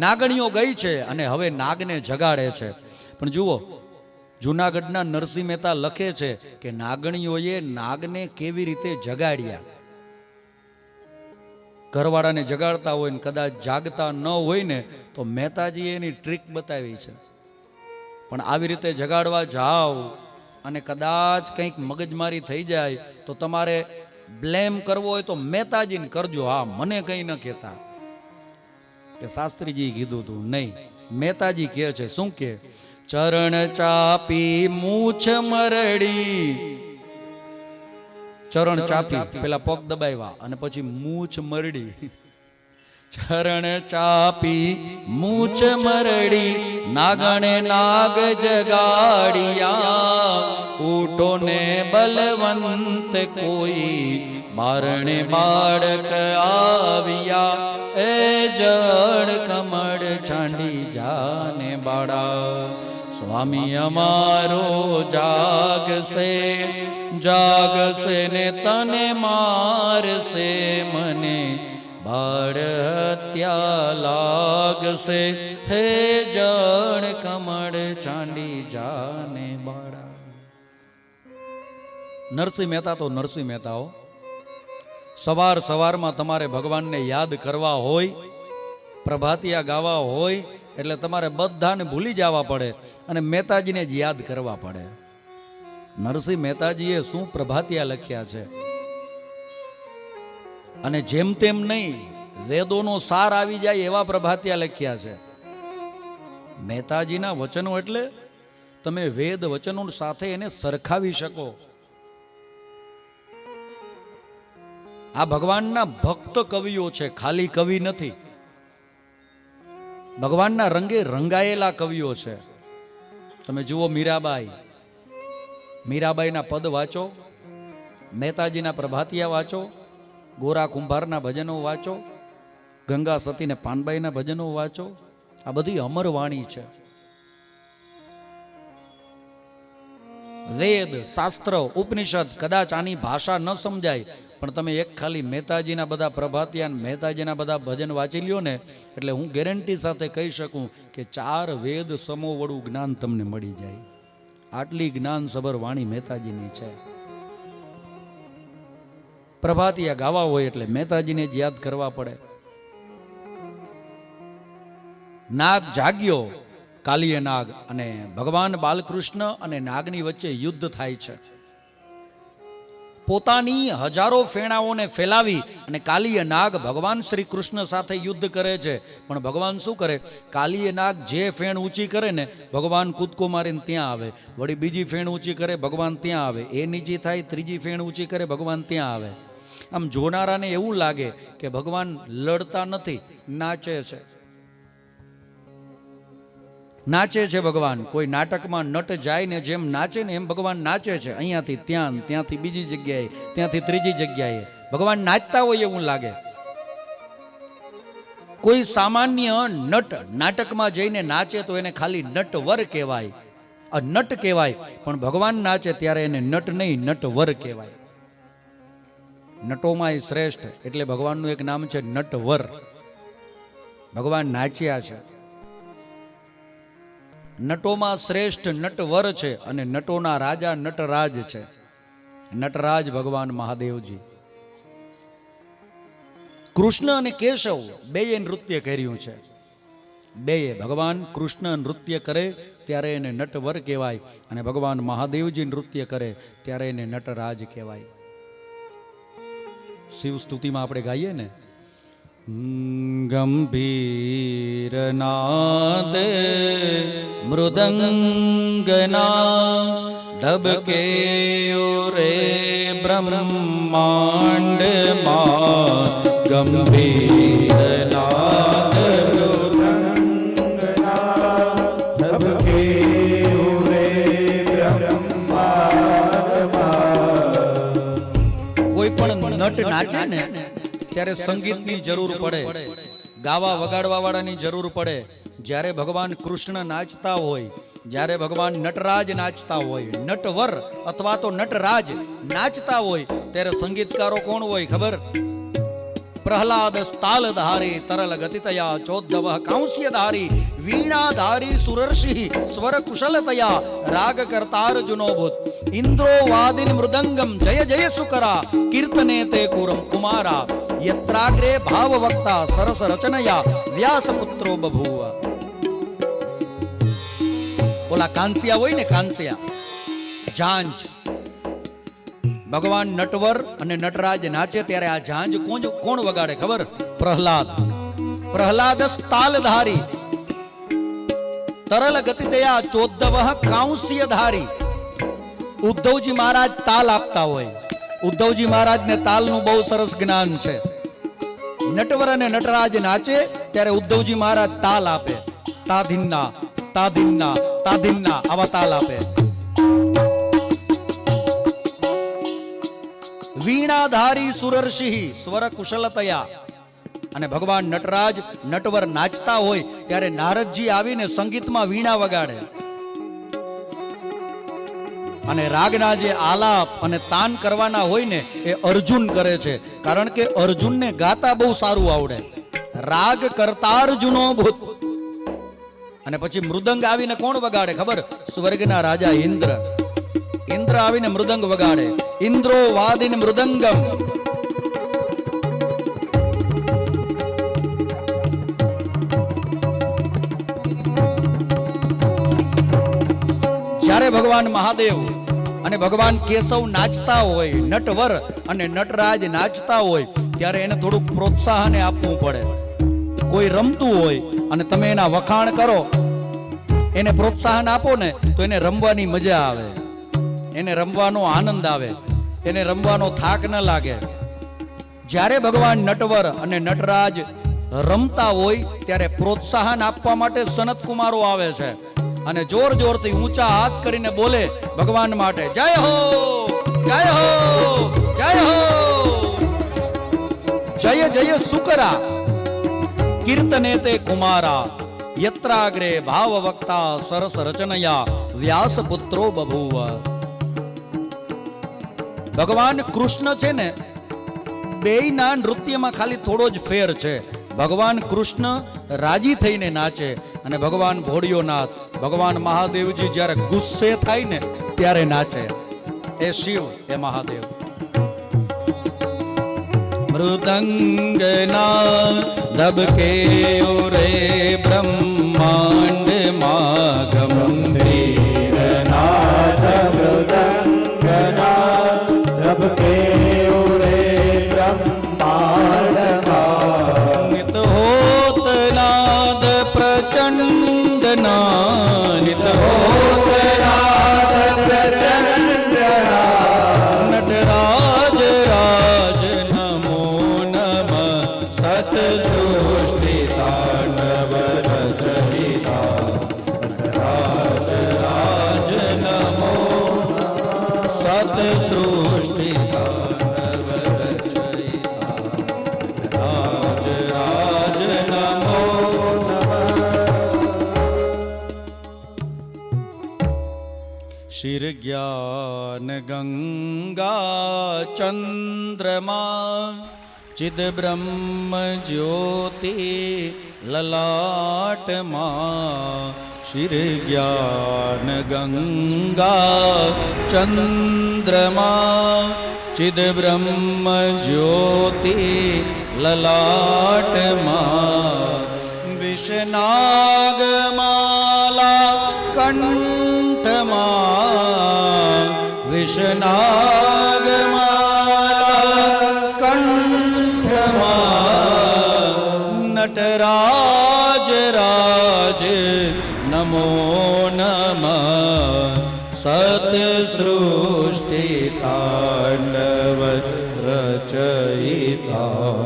નાગણીઓ ગઈ છે અને હવે નાગને જગાડે છે. પણ જુઓ, જુનાગઢના નરસિંહ મહેતા લખે છે કે નાગણીઓએ નાગને કેવી રીતે જગાડ્યા. ઘરવાળાને જગાડતા હોય ને કદાચ જાગતા ન હોય ને તો મહેતાજીએ એની ટ્રીક બતાવી છે. પણ આવી રીતે જગાડવા જાઓ અને કદાચ કંઈક મગજમારી થઈ જાય તો તમારે બ્લેમ કરવો હોય તો મહેતાજીને કરજો. હા, મને કંઈ ન કહેતા કે શાસ્ત્રીજી કીધું તું નહીં. મહેતાજી કહે છે, શું કે? ચરણ ચાપી મૂછ મરડી. ચરણ ચાપી પેલા પગ દબાવ્યા અને પછી મૂછ મરડી. ચરણ ચાપી મૂછ મરડી નાગણે નાગ જગાડિયા. ઉઠો ને બલવંત કોઈ બારણે બાળક આવ્યા. એ જડ કમળ છાંડી જાને બાળા. સ્વામી અમારો જાગશે, જાગશે ને તને મારશે. મને બાળ હત્યા લાગશે. હે જડ કમળ છાંડી જાને બાળા. નરસિંહ મહેતા તો નરસિંહ મહેતા હો. સવાર સવારમાં તમારે ભગવાનને યાદ કરવા હોય, પ્રભાતિયા ગાવા હોય એટલે તમારે બધાને ભૂલી જવા પડે અને મહેતાજીને જ યાદ કરવા પડે. નરસિંહ મહેતાજીએ શું પ્રભાતિયા લખ્યા છે, અને જેમ તેમ નહીં, વેદોનો સાર આવી જાય એવા પ્રભાતિયા લખ્યા છે. મહેતાજીના વચનો એટલે તમે વેદ વચનો સાથે એને સરખાવી શકો. આ ભગવાનના ભક્ત કવિઓ છે, ખાલી કવિ નથી. ભગવાનના રંગે રંગાયેલા કવિઓ છે. તમે જુઓ મીરાબાઈ, મીરાબાઈના પદ વાંચો, મહેતાજીના પ્રભાતિયા વાંચો, ગોરા કુંભારના ભજનો વાંચો, ગંગા સતીને પાનબાઈના ભજનો વાંચો. આ બધી અમર વાણી છે. વેદ, શાસ્ત્ર, ઉપનિષદ કદાચ આની ભાષા ન સમજાય પણ તમે એક ખાલી મહેતાજીના બધા પ્રભાતિયા, મહેતાજીના બધા ભજન વાંચી લ્યો ને એટલે હું ગેરંટી સાથે કહી શકું કે 4 વેદ સમોવડું જ્ઞાન તમને મળી જાય. આટલી જ્ઞાન સભર વાણી મહેતાજીની છે. પ્રભાતિયા ગાવા હોય એટલે મહેતાજીને જ યાદ કરવા પડે. નાગ જાગ્યો, કાલીય નાગ, અને ભગવાન બાલકૃષ્ણ અને નાગની વચ્ચે યુદ્ધ થાય છે. પોતાની હજારો ફેણાઓને ફેલાવી અને કાલીય નાગ ભગવાન શ્રી કૃષ્ણ સાથે યુદ્ધ કરે છે. પણ ભગવાન શું કરે? કાલીય નાગ જે ફેણ ઊંચી કરે ને ભગવાન કૂદકો મારીને ત્યાં આવે, વળી બીજી ફેણ ઊંચી કરે ભગવાન ત્યાં આવે, એ નીચી થાય, ત્રીજી ફેણ ઊંચી કરે ભગવાન ત્યાં આવે. આમ જોનારાને એવું લાગે કે ભગવાન લડતા નથી, નાચે છે. નાચે છે ભગવાન. કોઈ નાટકમાં નટ જાય ને જેમ નાચે ને એમ ભગવાન નાચે છે. અહીંયાથી ત્યાં, ત્યાંથી બીજી જગ્યાએ, ત્યાંથી ત્રીજી જગ્યાએ ભગવાન નાચતા હોય એવું લાગે. કોઈ સામાન્ય નટ નાટકમાં જઈને નાચે તો એને ખાલી નટવર કહેવાય, નટ કહેવાય. પણ ભગવાન નાચે ત્યારે એને નટ નહીં, નટવર કહેવાય. નટોમાં એ શ્રેષ્ઠ એટલે ભગવાનનું એક નામ છે નટવર. ભગવાન નાચ્યા છે. નટોમાં શ્રેષ્ઠ નટવર છે અને નટોના રાજા નટરાજ છે. નટરાજ ભગવાન મહાદેવજી. કૃષ્ણ અને કેશવ બેએ નૃત્ય કર્યું છે. બેએ ભગવાન કૃષ્ણ નૃત્ય કરે ત્યારે એને નટવર કહેવાય અને ભગવાન મહાદેવજી નૃત્ય કરે ત્યારે એને નટરાજ કહેવાય. શિવ સ્તુતિમાં આપણે ગાઈએ ને, ગંભીર નાદ મૃદંગના ઢબકે રે બ્રહ્માંડમાં. ગંભીર નાદ ધબકે રે બ્રહ્માંડમાં. કોઈ પણ નટ નાચે ને ત્યારે સંગીતની જરૂર પડે, ગાવા વગાડવા વાળાની જરૂર પડે. જ્યારે ભગવાન કૃષ્ણ નાચતા હોય, જ્યારે ભગવાન નટરાજ નાચતા હોય, નટવર અથવા તો નટરાજ નાચતા હોય ત્યારે સંગીતકારો કોણ હોય ખબર? પ્રહલાદ તાલધારી તરલ ગતિતયા ચોદ્ધવ કાંસ્યધારી વીણાધારી સુરર્ષિ સ્વર કુશલતયા રાગ કરતાર્જુનો ભૂત ઇન્દ્રો વાદિન મૃદંગમ જય જય સુકરા કીર્તને તે કુરમ કુમારા યત્રાગ્રે ભાવ વક્તા સરસ રચનયા વ્યાસપુત્રો બભૂવ. ઓલા કાંસિયા હોય ને, કાંસિયા ઝાંઝ, ભગવાન નટવર અને નટરાજ નાચે ત્યારે આ ઝાંઝ કોણ વગાડે ખબર? પ્રહલાદ. પ્રહલાદ તાલધારી તરલ ગતિતયા ચોદ્ધવ કાંસ્યધારી. ઉદ્ધવજી મહારાજ તાલ આપતા હોય. ઉદ્ધવજી મહારાજને તાલનું બહુ સરસ જ્ઞાન છે. નટવર અને નટરાજ નાચે ત્યારે ઉદ્ધવજી મહારાજ તાલ આપે. તાધિન્ના તાધિન્ના તાધિન્ના આવા તાલ આપે. વીણાધારી સુરર્ષિ સ્વર કુશલતયા. અને ભગવાન નટરાજ નટવર નાચતા હોય ત્યારે નારદજી આવીને સંગીતમાં વીણા વગાડે. અને રાગના જે આલાપ અને તાન કરવાના હોય ને એ અર્જુન કરે છે, કારણ કે અર્જુનને ગાતા બહુ સારું આવડે. રાગ કરતા અર્જુનો ભૂત. અને પછી મૃદંગ આવીને કોણ વગાડે ખબર? સ્વર્ગના રાજા ઇન્દ્ર. ઇન્દ્ર આવીને મૃદંગ વગાડે. ઇન્દ્રો વાદિન મૃદંગમ. જ્યારે ભગવાન મહાદેવ અને ભગવાન કેશવ નાચતા હોય, નટવર અને નટરાજ નાચતા હોય ત્યારે એને થોડુંક પ્રોત્સાહન આપવું પડે. કોઈ રમતું હોય અને તમે એના વખાણ કરો, એને પ્રોત્સાહન આપો ને તો એને રમવાની મજા આવે, એને રમવાનો આનંદ આવે, એને રમવાનો થાક ન લાગે. જ્યારે ભગવાન નટવર અને નટરાજ રમતા હોય ત્યારે પ્રોત્સાહન આપવા માટે સનત કુમારો આવે છે અને જોર જોરથી ઊંચા હાથ કરીને બોલે ભગવાન માટે, જય હો જય હો જય હો જય જય સુકરા કીર્તને તે કુમારા યત્રાગ્રે ભાવ વક્તા સરસ રચનયા વ્યાસ પુત્રો બભૂવ. ભગવાન કૃષ્ણ છે ને, બેયના નૃત્યમાં ખાલી થોડો જ ફેર છે. ભગવાન કૃષ્ણ રાજી થઈને નાચે અને ભગવાન ભોળિયોનાથ, ભગવાન મહાદેવજી જ્યારે ગુસ્સે થાય ને ત્યારે નાચે. એ શિવ, એ મહાદેવ. મૃદંગના દબકે રે બ્રહ્માંડ માં ગંભીરનાદ મૃદંગના ધબકે રે બ્રહ્માંડમાં. નિત હોત નાદ પ્રચંડ નિત હોત નાદ પ્રચંડ નટરાજ રાજ નમો નમ સત સૃષ્ટિ તાંડવ રચયિતા. શિર જ્ઞાન ગંગા ચંદ્રમા ચિદ બ્રહ્મ જ્યોતિ લલાટમાં શિર જ્ઞાન ગંગા ચંદ્રમા ચિદ બ્રહ્મ જ્યોતિ લલાટમાં વિષનાગમાલા કંઠમાં વિષનાગમાલા કંઠમાં નટરાજ રાજ નમો નમઃ સતસૃષ્ટિ તાંડવ રચયિતા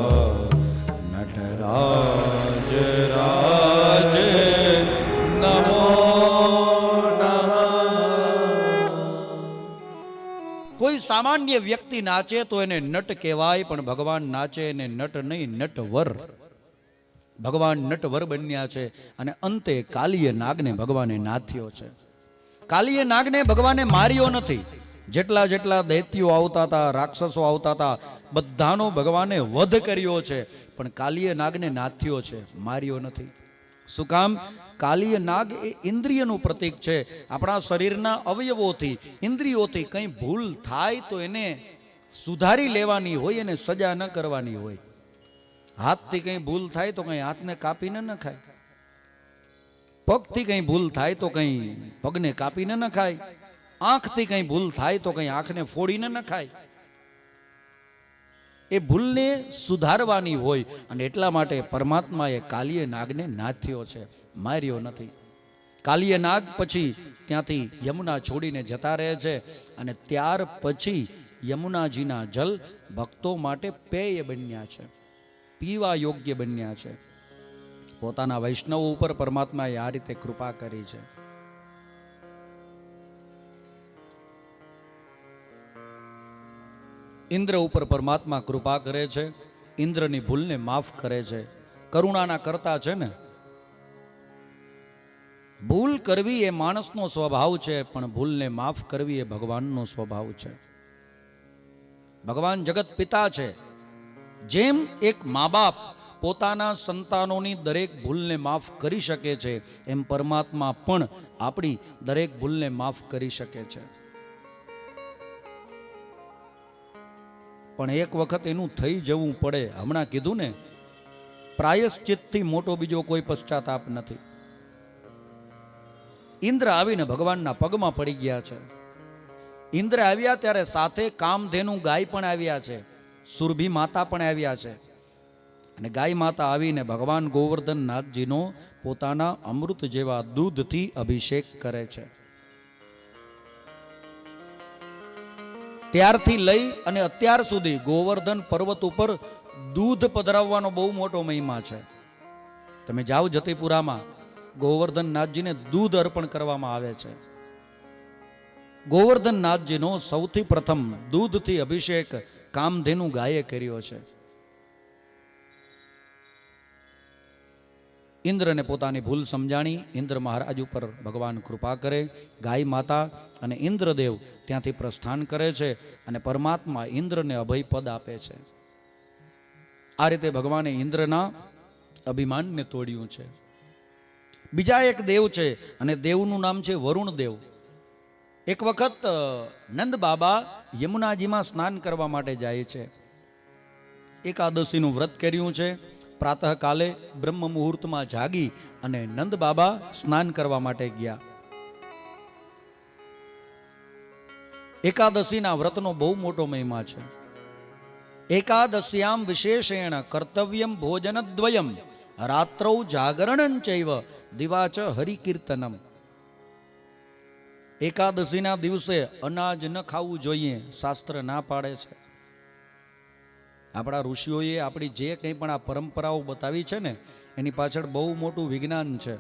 નટરાજ રાજ નમો નમઃ. કોઈ સામાન્ય વ્યક્તિ નાચે તો એને નટ કહેવાય, પણ ભગવાન નાચે એને નટ નહીં, નટવર. ભગવાન નટવર બન્યા છે અને અંતે કાલીય નાગને ભગવાને નાથ્યો છે. કાલીય નાગને ભગવાને માર્યો નથી. જેટલા જેટલા દૈત્યો આવતા હતા, રાક્ષસો આવતા હતા, બધાનો ભગવાને વધ કર્યો છે, પણ કાલીય નાગને નાથ્યો છે, માર્યો નથી. શું કામ? કાલીય નાગ એ ઇન્દ્રિયનું પ્રતીક છે. આપણા શરીરના અવયવોથી, ઇન્દ્રિયોથી કંઈ ભૂલ થાય તો એને સુધારી લેવાની હોય, એને સજા ન કરવાની હોય. હાથથી કંઈ ભૂલ થાય તો કંઈ હાથને કાપીને ન ખાય. પગથી કંઈ ભૂલ થાય તો કંઈ પગને કાપીને ન ખાય. આંખથી કંઈ ભૂલ થાય તો કંઈ આંખને ફોડીને ન ખાય. એ ભૂલને સુધારવાની હોય, અને એટલા માટે પરમાત્માએ કાલીય નાગને નાથ્યો છે, માર્યો નથી. કાલીય નાગ પછી ત્યાંથી યમુના છોડીને જતા રહે છે, અને ત્યાર પછી યમુનાજીના જલ ભક્તો માટે પેય બન્યા છે, પીવા યોગ્ય બન્યા છે. પોતાના વૈષ્ણવો ઉપર પરમાત્માએ આ રીતે કૃપા કરી છે. ઇન્દ્ર ઉપર પરમાત્મા કૃપા કરે છે, ઇન્દ્રની ભૂલને માફ કરે છે. કરુણાના કરતા છે ને. ભૂલ કરવી એ માણસનો સ્વભાવ છે, પણ ભૂલને માફ કરવી એ ભગવાનનો સ્વભાવ છે. ભગવાન જગત પિતા છે. જેમ એક મા બાપ પોતાના સંતાનોની દરેક ભૂલને માફ કરી શકે છે, એમ પરમાત્મા પણ આપણી દરેક ભૂલને માફ કરી શકે છે. પણ એક વખત એનું થઈ જવું પડે. હમણાં કીધું ને, પ્રાયશ્ચિતથી મોટો બીજો કોઈ પશ્ચાતાપ નથી. ઇન્દ્ર આવીને ભગવાનના પગમાં પડી ગયા છે. ઇન્દ્ર આવ્યા ત્યારે સાથે કામધેનુ ગાય પણ આવ્યા છે, સુરભી માતા પણ આવ્યા છે. અને ગાય માતા આવીને ભગવાન ગોવર્ધન નાથજીનો પોતાના અમૃત જેવા દૂધથી અભિષેક કરે છે. ત્યારથી લઈ અને અત્યાર સુધી ગોવર્ધન પર્વત ઉપર દૂધ પધરાવવાનો બહુ મોટો મહિમા છે. તમે જાઓ જતીપુરામાં, ગોવર્ધન નાથજીને દૂધ અર્પણ કરવામાં આવે છે. ગોવર્ધન નાથજીનો સૌથી પ્રથમ દૂધથી અભિષેક કામધેનુ ગાયે કર્યો છે. ઇન્દ્રને પોતાની ભૂલ સમજાણી. ઇન્દ્ર મહારાજ ઉપર ભગવાન કૃપા કરે. ગાય માતા અને ઇન્દ્રદેવ ત્યાંથી પ્રસ્થાન કરે છે, અને પરમાત્મા ઇન્દ્રને અભય પદ આપે છે. આ રીતે ભગવાને ઇન્દ્રના અભિમાનને તોડ્યું છે. બીજા એક દેવ છે, અને દેવનું નામ છે વરુણ દેવ. એક વખત નંદ બાબા યમુનાજીમાં સ્નાન કરવા માટે જાય છે. એકાદશીનું વ્રત કર્યું છે. પ્રાતઃકાલે બ્રહ્મ મુહૂર્તમાં જાગી અને નંદ બાબા સ્નાન કરવા માટે ગયા. એકાદશીના વ્રતનો બહુ મોટો મહિમા છે. એકાદશ્યામ વિશેષેણ કર્તવ્યમ ભોજનદ્વયમ રાત્રૌ જાગરણં ચૈવ દિવાચ હરિકીર્તનમ. એકાદશીના દિવસે અનાજ ન ખાવું જોઈએ, શાસ્ત્ર ના પાડે છે. આપણા ઋષિઓએ આપણી જે કંઈ પણ આ પરંપરાઓ બતાવી છે ને, એની પાછળ બહુ મોટું વિજ્ઞાન છે.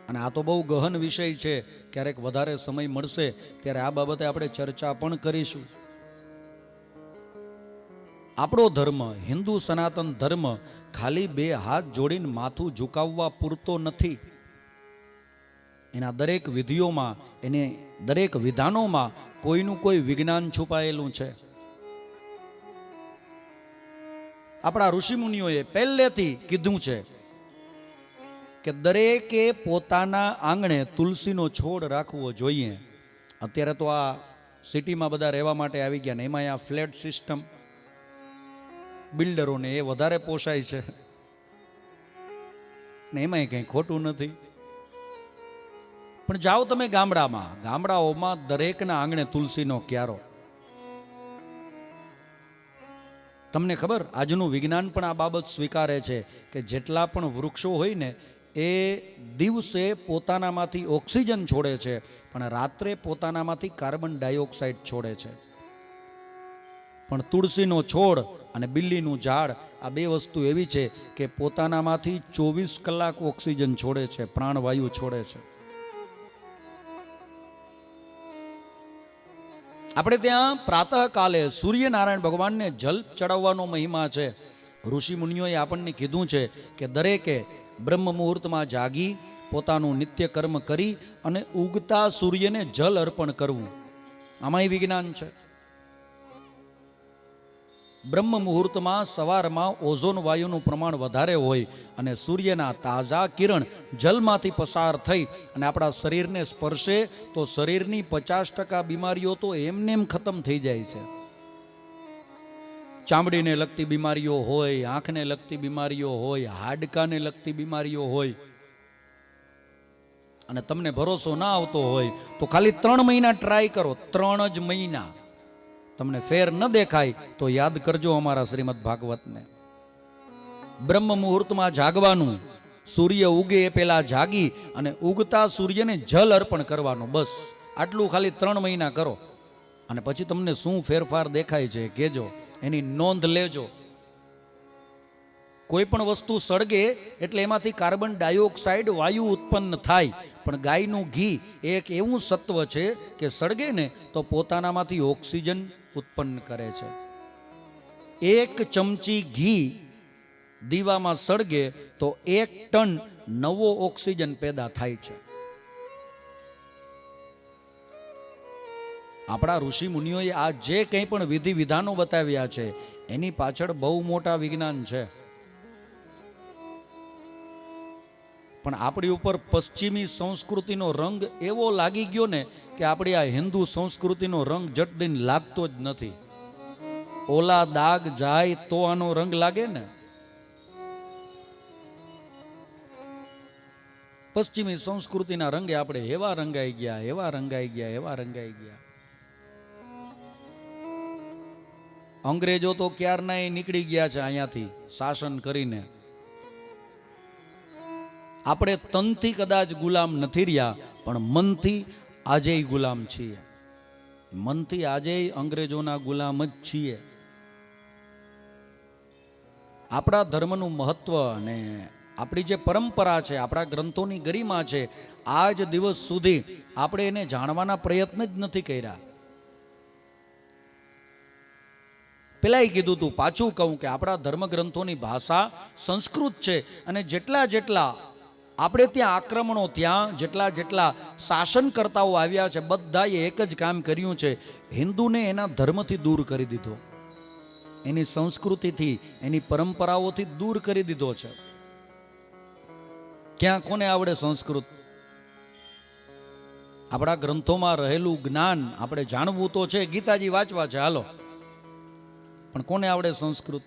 અને આ તો બહુ ગહન વિષય છે. ક્યારેક વધારે સમય મળશે ત્યારે આ બાબતે આપણે ચર્ચા પણ કરીશું. આપણો ધર્મ, હિન્દુ સનાતન ધર્મ, ખાલી બે હાથ જોડીને માથું ઝુકાવવા પૂરતો નથી. એના દરેક વિધિઓમાં, એને દરેક વિધાનોમાં કોઈનું કોઈ વિજ્ઞાન છુપાયેલું છે. આપણા ઋષિમુનિઓએ પહેલેથી કીધું છે કે દરેકે પોતાના આંગણે તુલસીનો છોડ રાખવો જોઈએ. અત્યારે તો આ સિટીમાં બધા રહેવા માટે આવી ગયા ને એમાં આ ફ્લેટ સિસ્ટમ, બિલ્ડરોને એ વધારે પોસાય છે ને એમાંય કંઈ ખોટું નથી. પણ જાઓ તમે ગામડાઓમાં દરેકના આંગણે તુલસીનો ક્યારો. તમને ખબર, આજનું વિજ્ઞાન પણ આ બાબત સ્વીકારે છે કે જેટલા પણ વૃક્ષો હોય ને એ દિવસે પોતાનામાંથી ઓક્સિજન છોડે છે, પણ રાત્રે પોતાનામાંથી કાર્બન ડાયોક્સાઇડ છોડે છે. પણ તુલસીનો છોડ અને બિલ્લીનું ઝાડ, આ બે વસ્તુ એવી છે કે પોતાનામાંથી 24 કલાક ઓક્સિજન છોડે છે, પ્રાણવાયુ છોડે છે. આપણે ત્યાં પ્રાતઃકાલે સૂર્યનારાયણ ભગવાનને જલ ચડાવવાનો મહિમા છે. ઋષિ મુનિઓએ આપણને કીધું છે કે દરેકે બ્રહ્મ મુહૂર્તમાં જાગી પોતાનું નિત્ય કર્મ કરી અને ઉગતા સૂર્યને જલ અર્પણ કરવું. આમાંય વિજ્ઞાન છે. બ્રહ્મ મુહૂર્તમાં સવારમાં ઓઝોન વાયુનું પ્રમાણ વધારે હોય અને સૂર્યના તાજા કિરણ જલમાંથી પસાર થઈ અને આપણા શરીરને સ્પર્શે તો શરીરની 50% બીમારીઓ તો એમનેમ ખતમ થઈ જાય છે. ચામડીને લગતી બીમારીઓ હોય, આંખને લગતી બીમારીઓ હોય, હાડકાને લગતી બીમારીઓ હોય, અને તમને ભરોસો ના આવતો હોય તો ખાલી 3 મહિના ટ્રાય કરો. 3 જ મહિના તમને ફેર ન દેખાય તો યાદ કરજો અમારા શ્રીમદ ભાગવતને. બ્રહ્મ મુહૂર્તમાં જાગવાનું, સૂર્ય ઉગે એ પહેલા જાગી અને ઉગતા સૂર્યને જલ અર્પણ કરવાનું. બસ આટલું ખાલી 3 મહિના કરો અને પછી તમને શું ફેરફાર દેખાય છે કહેજો, એની નોંધ લેજો. કોઈ પણ વસ્તુ સળગે એટલે એમાંથી કાર્બન ડાયોક્સાઇડ વાયુ ઉત્પન્ન થાય, પણ ગાયનું ઘી એક એવું સત્વ છે કે સળગે ને તો પોતાનામાંથી ઓક્સિજન ઉત્પન્ન કરે છે. 1 ચમચી ઘી દીવામાં સળગે તો 1 ટન નવો ઓક્સિજન પેદા થાય છે. આપણા ઋષિ મુનિઓએ આ જે કંઈ પણ વિધિ વિધાનો બતાવ્યા છે એની પાછળ બહુ મોટા વિજ્ઞાન છે. પણ આપણી ઉપર પશ્ચિમી સંસ્કૃતિનો રંગ એવો લાગી ગયો ને કે આપણી આ હિન્દુ સંસ્કૃતિનો રંગ જટ દિન લાગતો જ નથી. ઓલા દાગ જાય તો આનો રંગ લાગે ને. પશ્ચિમી સંસ્કૃતિના રંગે આપણે એવા રંગાઈ ગયા. અંગ્રેજો તો ક્યારના નીકળી ગયા છે અહીંયાથી શાસન કરીને. આપણે તનથી કદાચ ગુલામ નથી રહ્યા, પણ મનથી આજેય ગુલામ છીએ. મનથી આજેય અંગ્રેજોના ગુલામ જ છીએ. આપણા ધર્મનું મહત્વ અને આપણી જે પરંપરા છે, આપણા ગ્રંથોની ગરિમા છે, આજ દિવસ સુધી આપણે એને જાણવાના પ્રયત્ન જ નથી કર્યા. પેલા કીધું તું, પાછું કહું કે આપણા ધર્મગ્રંથોની ભાષા સંસ્કૃત છે અને જેટલા આપણે ત્યાં આક્રમણો, ત્યાં જેટલા શાસનકર્તાઓ આવ્યા છે, બધાએ એક જ કામ કર્યું છે, હિન્દુને એના ધર્મથી દૂર કરી દીધો, એની સંસ્કૃતિથી, એની પરંપરાઓથી દૂર કરી દીધો છે. ક્યાં કોને આવડે સંસ્કૃત? આપણા ગ્રંથોમાં રહેલું જ્ઞાન આપણે જાણવું તો છે, ગીતાજી વાંચવા છે હાલો, પણ કોને આવડે સંસ્કૃત?